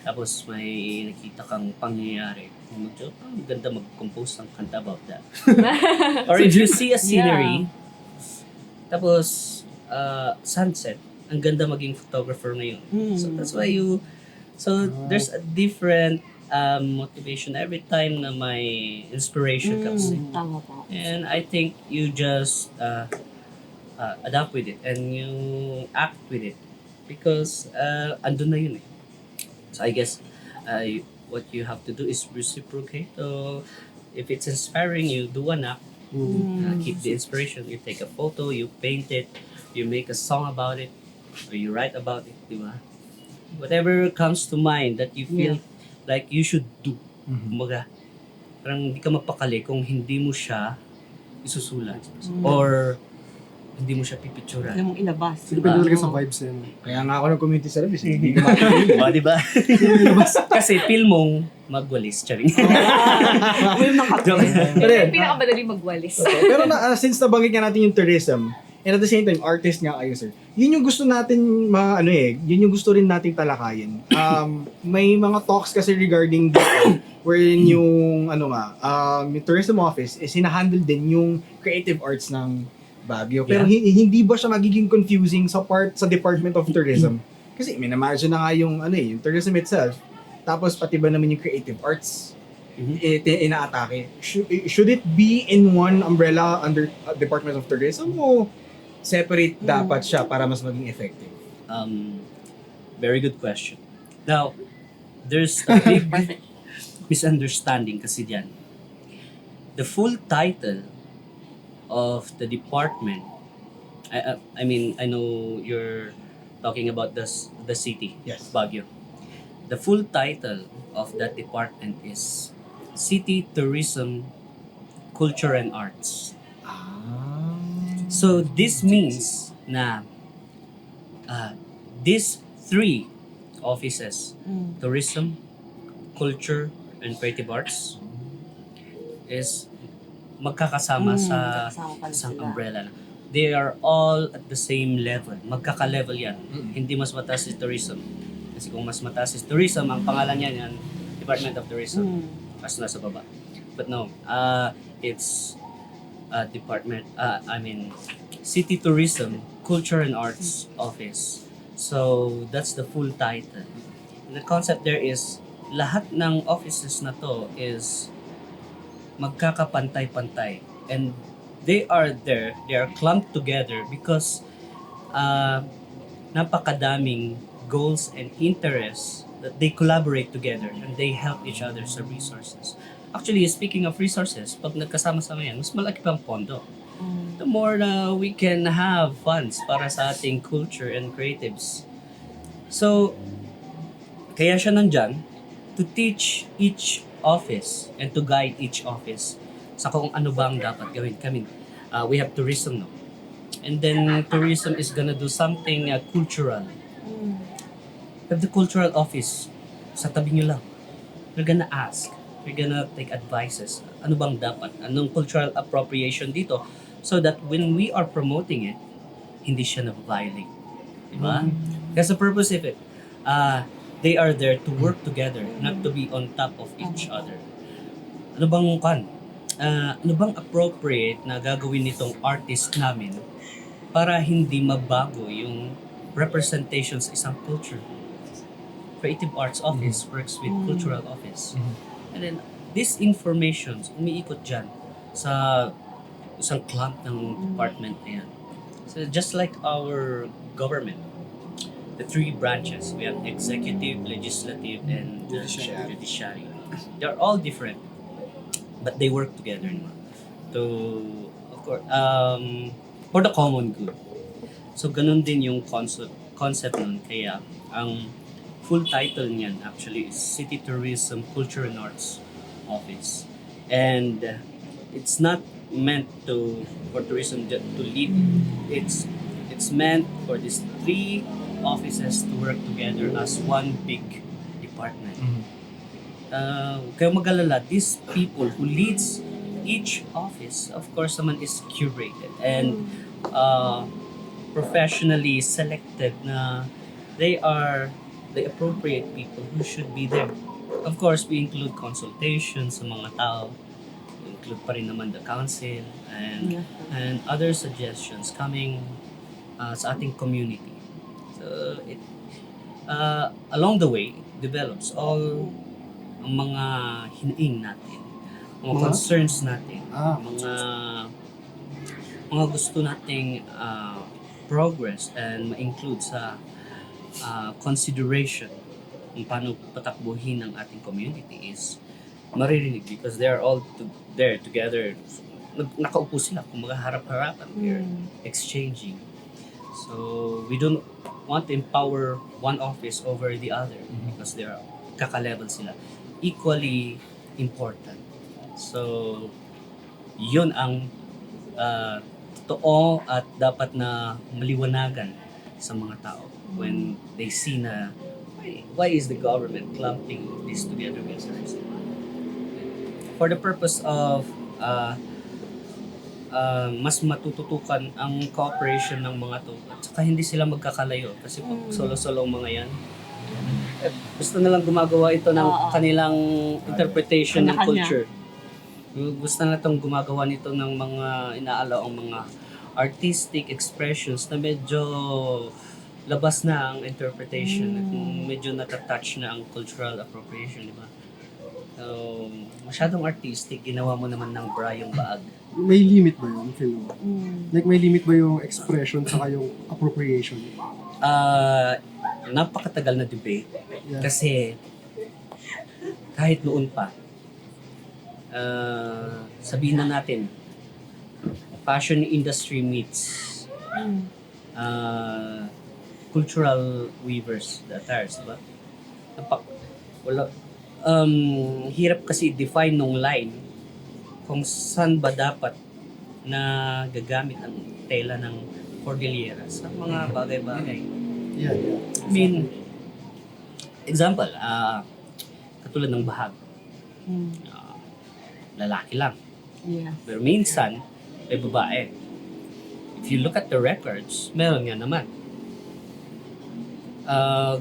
tapos may nakita kang pangyayari, maganda mag-compose ng kanta about that. Or if you see a scenery, tapos sunset, ang ganda maging photographer ngayon. So that's why there's a different motivation every time na may inspiration comes in. Tama po. And I think you just adapt with it and you act with it because andun na yun eh. So I guess what you have to do is reciprocate. So if it's inspiring you, do an act. Keep the inspiration. You take a photo, you paint it, you make a song about it, or you write about it, di ba? Whatever comes to mind that you feel like you should do. Kumbaga, parang hindi ka mapakali kung hindi mo siya isusulat. Or hindi mo siya pipicturan. Alam mong ilabas. Depende talaga sa vibes yan. Kaya nga ako ng community service. Hindi Diba, di ba? Kasi feel mong magwalis. Charing. Will makapit. Pero yun, Pinakamadaling magwalis. pero since nabanggit nga natin yung tourism, and at the same time, artist nga kayo, sir. Yun yung gusto natin, yun yung gusto rin nating talakayin. May mga talks kasi regarding dito, wherein yung, yung tourism office is hinahandle din yung creative arts ng Baguio. Pero hindi ba siya magiging confusing sa Department of Tourism? Kasi minamagine na nga yung, yung tourism itself. Tapos pati ba naman yung creative arts inaatake? Should it be in one umbrella under Department of Tourism o separate dapat siya para mas maging effective? Very good question. Now, there's a big misunderstanding kasi diyan. The full title of the department, I mean, I know you're talking about the city, Yes. Baguio. The full title of that department is City Tourism, Culture and Arts. So this means na these three offices, tourism, culture, and creative arts, is magkakasama sa magkakasama pala isang sila. umbrella. They are all at the same level. Magkaka-level yan. Hindi mas mataas si tourism. Kasi kung mas mataas si tourism, ang pangalan yan, Department of Tourism. Mas nasa baba. But no, it's City Tourism, Culture and Arts Office. So, that's the full title. The concept there is, lahat ng offices na to is magkakapantay-pantay. And they are clumped together because napakadaming goals and interests that they collaborate together and they help each other sa resources. Actually, speaking of resources, pag nagkasama-sama yan, mas malaki pang pondo. The more na we can have funds para sa ating culture and creatives. So, kaya siya nandyan to teach each office and to guide each office sa kung ano bang dapat gawin. We have tourism, no? And then tourism is gonna do something cultural. We have the cultural office sa tabi nyo lang. We're gonna ask. We're gonna take advices. Ano bang dapat? Anong cultural appropriation dito? So that when we are promoting it, hindi siya na-violate. Diba? That's the purpose of it. They are there to work together, not to be on top of each other. Ano bang appropriate na gagawin nitong artist namin para hindi mabago yung representation sa isang culture? Creative Arts Office works with Cultural Office. And then, these informations, umiikot dyan sa isang clump ng department na yan. So, just like our government, the three branches, we have executive, legislative, and judiciary. They're all different, but they work together to, of course, for the common good. So, ganun din yung concept nun. Kaya, ang full title niyan actually is City Tourism, Culture and Arts Office. And it's not meant for tourism to lead. It's meant for these three offices to work together as one big department. Kaya mag-alala, these people who leads each office, of course naman, is curated and professionally selected na they are the appropriate people who should be there. Of course, we include consultations sa mga tao. Include pa rin naman the council and other suggestions coming sa ating community. So it along the way develops all ang mga hinaing natin, mga concerns natin, mga gusto nating progress and ma-include sa consideration kung paano patakbuhin ng ating community is maririnig because they are all there together. Nakaupo sila, kung harap-harapan, they're exchanging. So, we don't want to empower one office over the other because they're kaka-level sila. Equally important. So, yun ang totoo at dapat na maliwanagan sa mga tao when they see na why is the government clumping this together with us? For the purpose of mas matututukan ang cooperation ng mga to at saka hindi sila magkakalayo kasi pag solo-solo ang mga yan gusto na lang gumagawa ito ng kanilang interpretation ng culture. Gusto na itong gumagawa nito ng mga inaalaw ang mga artistic expressions na medyo labas na ang interpretation at medyo natatouch na ang cultural appropriation, di ba? So, masyadong artistic, ginawa mo naman ng bra yung baag. May limit ba yun, feel mo? Like, may limit ba yung expression saka yung appropriation? Napakatagal na debate. Yeah. Kasi, kahit noon pa, sabihin na natin, fashion industry meets cultural weavers, the attires, diba? Hirap kasi define nung line kung saan ba dapat na gagamit ang tela ng cordillera sa mga bagay-bagay. Yeah. I mean, example, katulad ng bahag. Lalaki lang. Yeah. Pero minsan, may babae. If you look at the records, meron nga naman.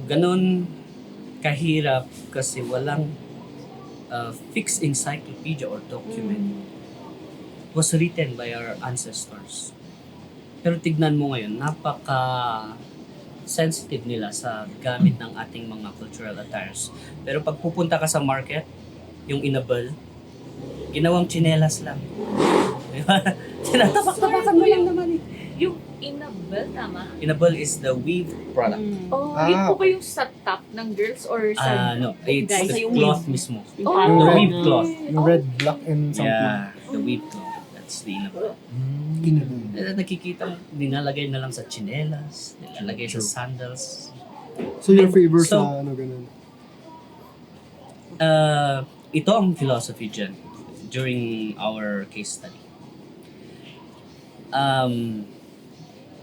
Ganon kahirap kasi walang fixed encyclopedia or document. It was written by our ancestors. Pero tignan mo ngayon, napaka-sensitive nila sa gamit ng ating mga cultural attires. Pero pag pupunta ka sa market, yung inabal, ginawang tsinelas lang. Diba? Tinatapak-tapakan mo lang naman eh. Yung Inabel, tama? Inable is the weave product. Oh, Ah, yun po ba yung sa top ng girls or sa... No, it's Guys, the yung cloth weave. mismo. Yung Oh, parang The red. weave cloth. Yung red, black, and something. Yeah, the weave cloth. That's the inable. Nakikita mo, nilalagay na lang sa tsinelas, nilalagay sa sandals. So your favor So- sa ano ganun? Ito ang philosophy dyan during our case study.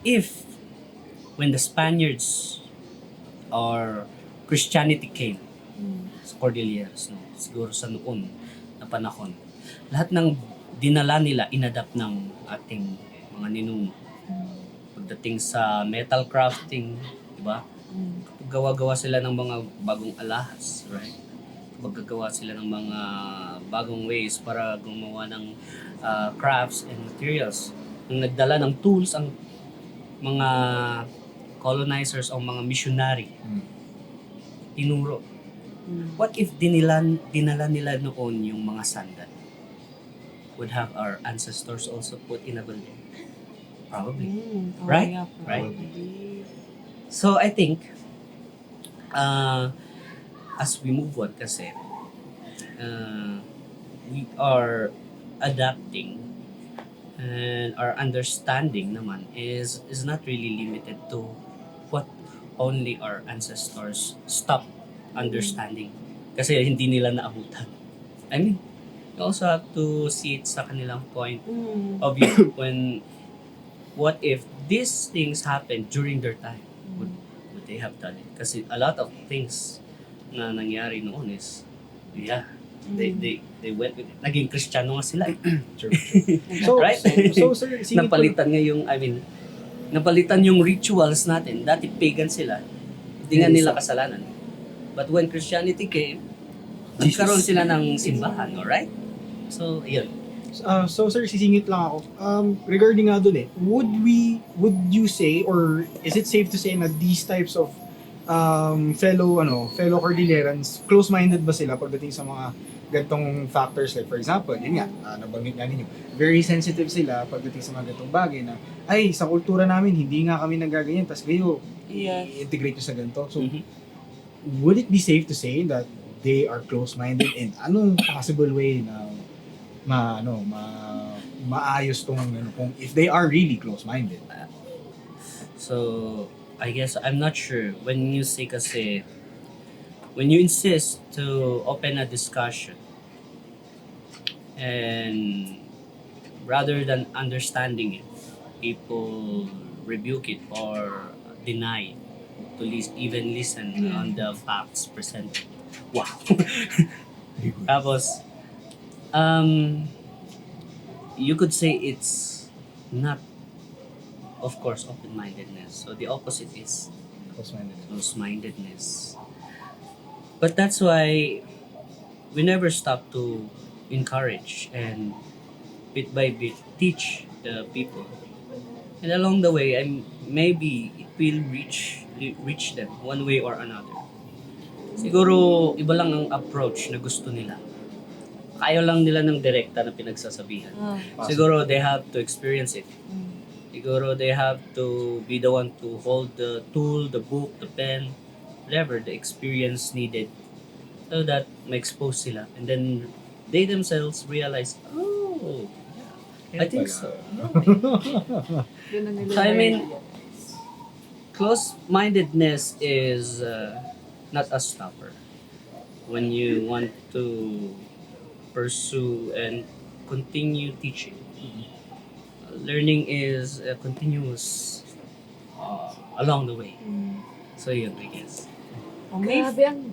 If when the Spaniards or Christianity came sa Cordilleras, no, siguro sa noon na panahon, lahat ng dinala nila, inadapt ng ating mga ninuno. Pagdating sa metal crafting, di ba? Gawa-gawa sila ng mga bagong alahas, right? Maggagawa sila ng mga bagong ways para gumawa ng crafts and materials. Nung nagdala ng tools ang mga colonizers o mga missionary, tinuro. What if dinala nila noon yung mga sandal? Would have our ancestors also put in a building? Probably. Right? Right. So I think, as we move on kasi, we are adapting and our understanding naman is not really limited to what only our ancestors stop understanding kasi hindi nila naabutan. I mean, you also have to see it sa kanilang point of view when what if these things happened during their time? Would they have done it? Kasi a lot of things na nangyari noon is they went with it. Naging Kristiyano nga sila. So, Right? so sir, sige Napalitan nga yung, napalitan yung rituals natin. Dati pagan sila. Hindi nga nila kasalanan. But when Christianity came, nagkaroon sila ng simbahan, alright? So, yun. So sir, sisingit lang ako. Regarding nga dun would you say, or is it safe to say na these types of fellow Cordillerans, close-minded ba sila pagdating sa mga gantong factors? Like for example, yun nga, nabanggit nga ninyo, very sensitive sila pagdating sa mga gantong bagay na, ay, sa kultura namin, hindi nga kami nagaganyan, tas kayo, i-integrate nyo sa ganito. So, would it be safe to say that they are close-minded and anong possible way na maayos tong kung if they are really close-minded? So, I guess I'm not sure. When you say kasi, when you insist to open a discussion and rather than understanding it, people rebuke it or deny it to even listen on the facts presented. Wow. Tapos, you could say it's not, of course, open-mindedness. So the opposite is close-mindedness. But that's why we never stop to encourage and bit by bit teach the people. And along the way, maybe it will reach them one way or another. Siguro iba lang ang approach na gusto nila. Ayaw lang nila ng direkta na pinagsasabihan. Siguro they have to experience it. Siguro they have to be the one to hold the tool, the book, the pen, whatever the experience needed so that ma-expose sila. And then they themselves realize, oh, yeah, I think so. So I mean, close-mindedness is not a stopper. When you want to pursue and continue teaching, learning is continuous along the way. So yun, I guess. Grabe ang...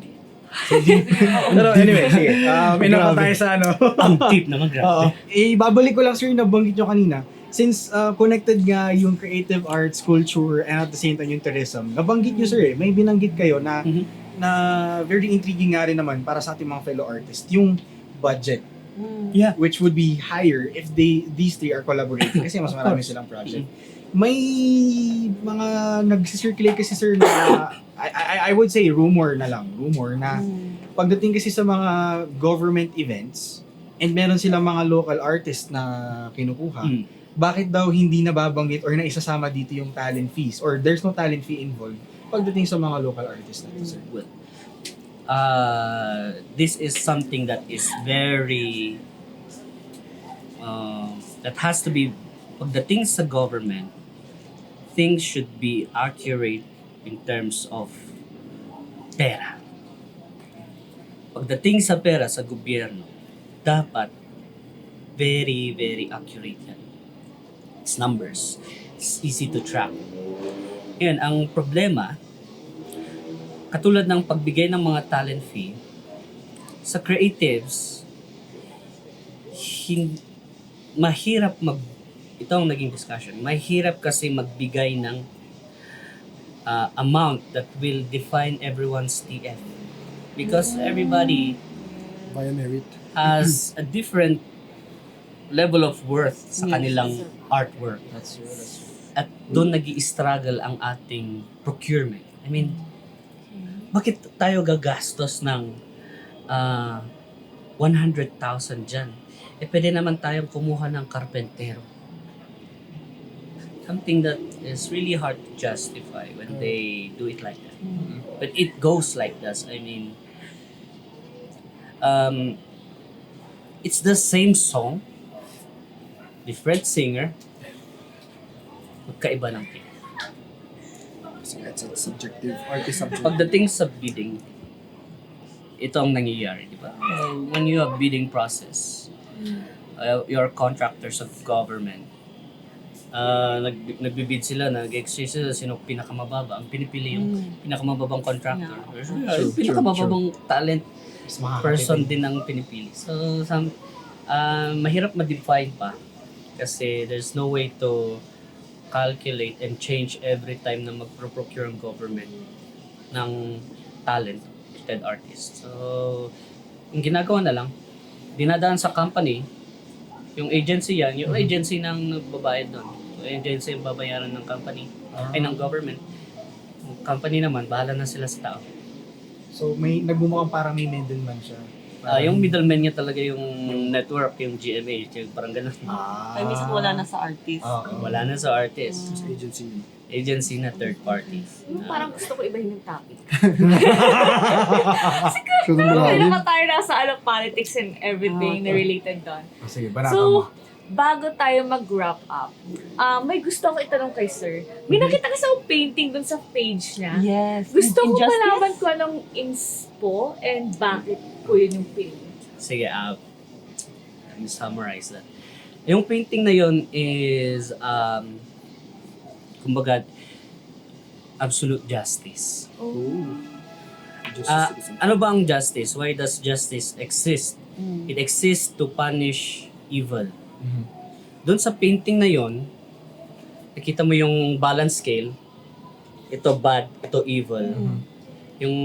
Pero anyway, sige. Enough na tayo sa Ang deep naman, Oo. grabe. Ibabalik ko lang sir yung nabanggit nyo kanina. Since connected nga yung creative arts, culture, and at the same time yung tourism, nabanggit nyo sir may binanggit kayo na na very intriguing nga rin naman para sa ating mga fellow artists, yung budget. Yeah. Which would be higher if these three are collaborating kasi mas marami silang project. May mga nag-circulate kasi sir na I would say rumor na pagdating kasi sa mga government events and meron silang mga local artists na kinukuha, bakit daw hindi nababanggit or naisasama dito yung talent fees or there's no talent fee involved pagdating sa mga local artists natin, sir? Well, this is something that is very that has to be pagdating sa government, things should be accurate in terms of pera. Pagdating sa pera sa gobyerno, dapat very, very accurate yan. It's numbers. It's easy to track. Yan, ang problema, katulad ng pagbigay ng mga talent fee, sa creatives, mahirap ito ang naging discussion, mahirap kasi magbigay ng amount that will define everyone's TF. Because everybody Via merit. has a different level of worth sa kanilang artwork. That's true. At doon nag-i-struggle ang ating procurement. I mean, bakit tayo gagastos ng 100,000 dyan? Pwede naman tayong kumuha ng karpentero. Something that is really hard to justify when they do it like that. But it goes like this. I mean, it's the same song, different singer, magkaiba ng pick. So it's subjective, artist subjective. Pagdating sa bidding, ito ang nangyayari, di ba? When you have bidding process, your contractors of government, nagbibid sila, nag-exchange sila, sino pinakamababa. Ang pinipili yung pinakamababang contractor. Yung pinakamababang talent person din ang pinipili. So, mahirap ma-define pa kasi there's no way to calculate and change every time na magpro-procure ang government ng talented artist. So, yung ginagawa na lang, dinadaan sa company, yung agency yan, yung agency nang nagbabayad doon. Yung agency yung babayaran ng company, ay ng government. Yung company naman, bahala na sila sa tao. So may nagbumukhang parang may middleman siya. Yung middleman niya talaga yung network, yung GMA, yung parang ganun. Ay, minsan wala na sa artist. Wala na sa artist. Sa agency. Agency na third party. Yung parang gusto ko ibahin yung topic. So, Kaya naman tayo nasa politics and everything na related doon. Sige, baraka mo. So, bago tayo mag-wrap up, may gusto ko itanong kay sir. May nakita kasi akong painting dun sa page niya. Yes. Gusto ko Injustice? malaman kung anong inspo and bakit po yun yung painting. Sige, let me summarize that. Yung painting na yun is, kumbaga, absolute justice. Ano ba ang justice? Why does justice exist? It exists to punish evil. Doon sa painting na yon, nakita mo yung balance scale. Ito bad, ito evil. Yung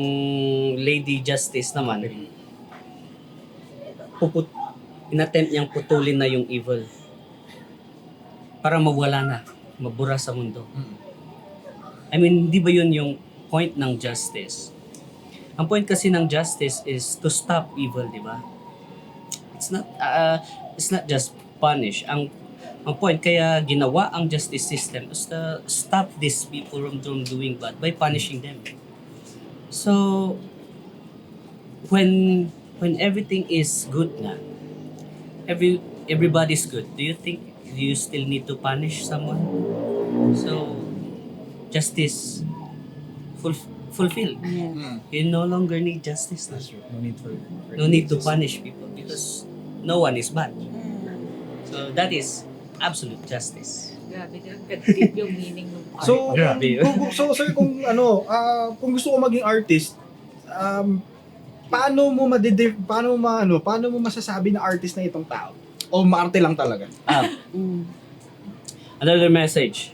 Lady Justice naman, inattempt niyang putulin na yung evil. Para mawala na, mabura sa mundo. I mean, di ba yun yung point ng justice? Ang point kasi ng justice is to stop evil, di ba? It's not just punish. Ang point kaya ginawa ang justice system is to stop these people from doing bad by punishing them. So when everything is good na, everybody's good, do you still need to punish someone? So justice fulfilled. You no longer need justice na. No need to punish people because no one is bad. So that is absolute justice. Grabe, deep yung meaning ng So, Grabe. so sir, kung gusto ko maging artist, paano mo masasabi na artist na itong tao? O maarte lang talaga? Another message.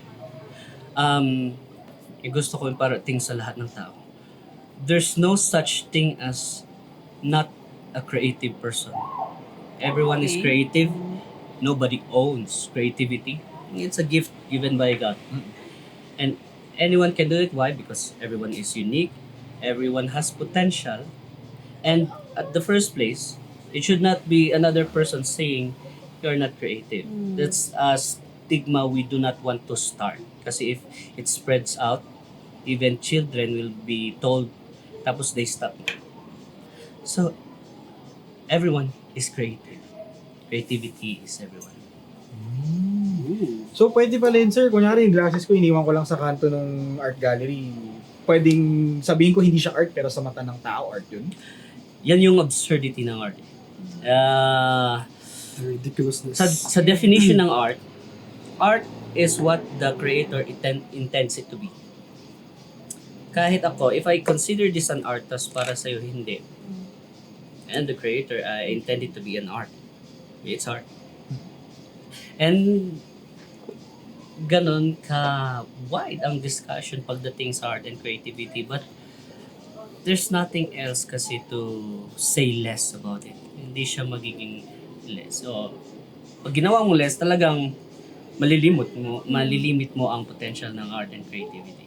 Yung gusto ko yung parating sa lahat ng tao. There's no such thing as not a creative person. Everyone is creative. Nobody owns creativity. It's a gift given by God. And anyone can do it. Why? Because everyone is unique. Everyone has potential. And at the first place, it should not be another person saying you're not creative. That's us stigma we do not want to start. Kasi if it spreads out, even children will be told, tapos they stop. So, everyone is creative. Creativity is everyone. So, pwede pala yun, sir. Kunyari, yung glasses ko, iniwan ko lang sa kanto ng art gallery. Pwedeng sabihin ko hindi siya art, pero sa mata ng tao, art yun. Yan yung absurdity ng art. The ridiculousness. Sa definition ng art is what the creator intends it to be. Kahit ako, if I consider this an art, tas para sa'yo hindi, and the creator intended to be an art, it's art. And ganon ka wide ang discussion pagdating sa art and creativity, but there's nothing else kasi to say less about it. Hindi siya magiging less. So, pag ginawa mo less, talagang malilimit mo ang potential ng art and creativity.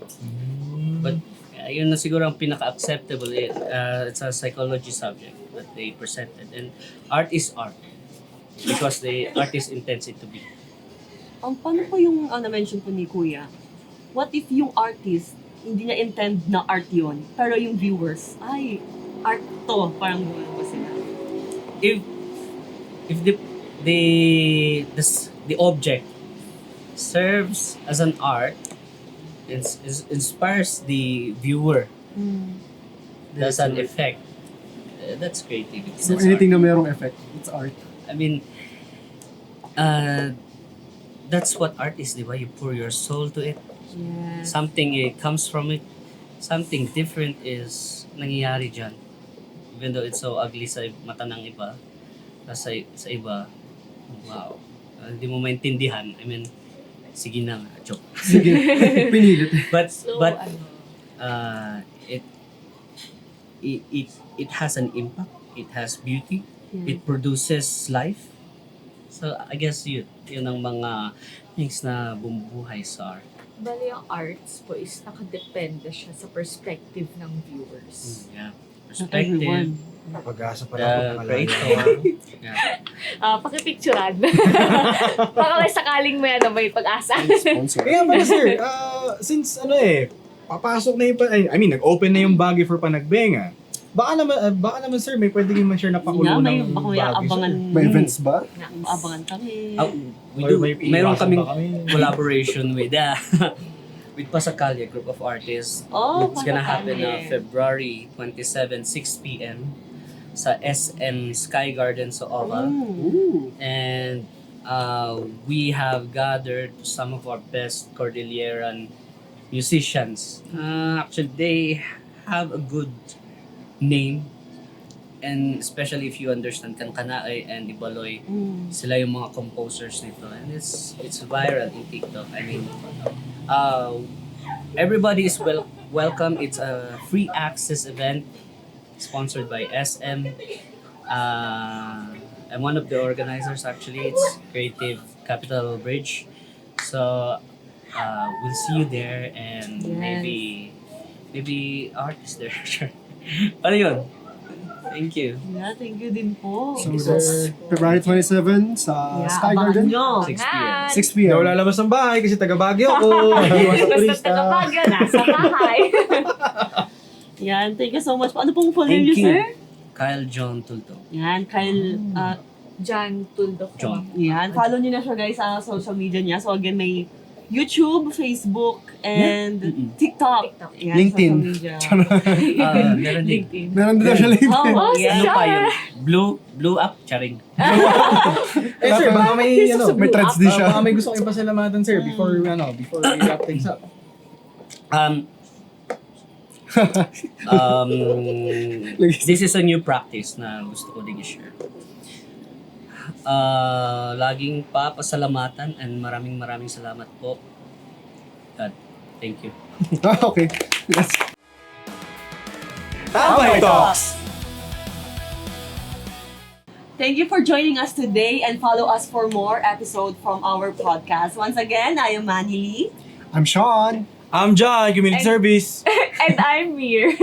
But yun na siguro ang pinaka-acceptable. It's a psychology subject that they presented. And art is art. Because the artist intends it to be. Paano po yung na-mention po ni Kuya? What if yung artist, hindi niya intend na art yun, pero yung viewers, ay, art to, parang gano'n ba sila? If the object serves as an art, inspires the viewer, there's an effect, that's creativity. So That's anything art. na mayroong effect, it's art. I mean, that's what art is, di ba? You pour your soul to it. Yes. Something comes from it. Something different is nangyayari dyan. Even though it's so ugly sa mata ng iba, sa iba, wow. Hindi mo maintindihan. I mean, sige na nga, joke. Sige, pinilit. But So, it has an impact. It has beauty. Yeah. It produces life. So I guess yun ang mga things na bumubuhay sa art. Bali, ang arts po is nakadepende siya sa perspective ng viewers. Yeah. Not everyone. Perspective. Pag-asa pa The lang creator. Yeah. Pakipicturan. Baka may sakaling may pag-asa. Sponsor. Kaya pala, sir, since papasok na yung, nag-open na yung bagay for panagbenga. Baka naman sir, may pwede yung man-share na pakulo Yeah, ng baka may bagay, aabangan. sir. May events ba? Aabangan kami. We Or do. may Mayroon iiwasan kaming ba kami? collaboration with with Pasacalya group of artists. Oh, It's gonna happen Pasacalya. February 27, 6 p.m. sa SM Sky Garden sa Ova. Ooh. And we have gathered some of our best Cordilleran musicians. Actually, they have a good name, and especially if you understand Kankanaay and Ibaloy, sila yung mga composers nito, and it's viral in TikTok. I mean, everybody is welcome. It's a free access event sponsored by SM. I'm one of the organizers actually. It's Creative Capital Bridge. So we'll see you there, and Yes. maybe artists there. Sure. Ano yun? Thank you. Yeah, thank you din po. So that's February 27 sa Sky abangan Garden. nyo. 6 p.m. 6 Hindi p.m. ako lalabas ng bahay kasi taga-Baguio ako. Iwan sa Basta turista. taga-Baguio, nasa bahay. Yan, thank you so much. Ano pong full name Thank niyo, you. sir? Kyle John Tultog. Yan, Kyle. John Tultog. John. Yan, follow niyo na siya guys sa social media niya. So again, may YouTube, Facebook, and TikTok. TikTok. Yan, LinkedIn. social media. Meron din. LinkedIn. Meron din daw siya LinkedIn. Oh, Ano yeah. pa yun? Blue up, charing. Sir, baka may, May threads din siya. baka may gusto kayong pasalamatan, sir, before we wrap things up. This is a new practice na gusto ko din i-share. Laging pasalamatan, and maraming salamat po. God, thank you. Okay. Yes. Tambay Talks! Thank you for joining us today and follow us for more episodes from our podcast. Once again, I am Manny Lee. I'm Sean. I'm John, Community Service. And I'm Mir.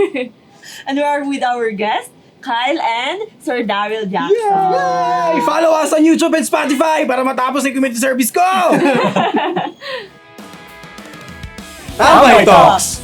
And we are with our guest, Kyle and Sir Daryl Jackson. Yay! Follow us on YouTube and Spotify para matapos yung community service ko! Tambay Talks!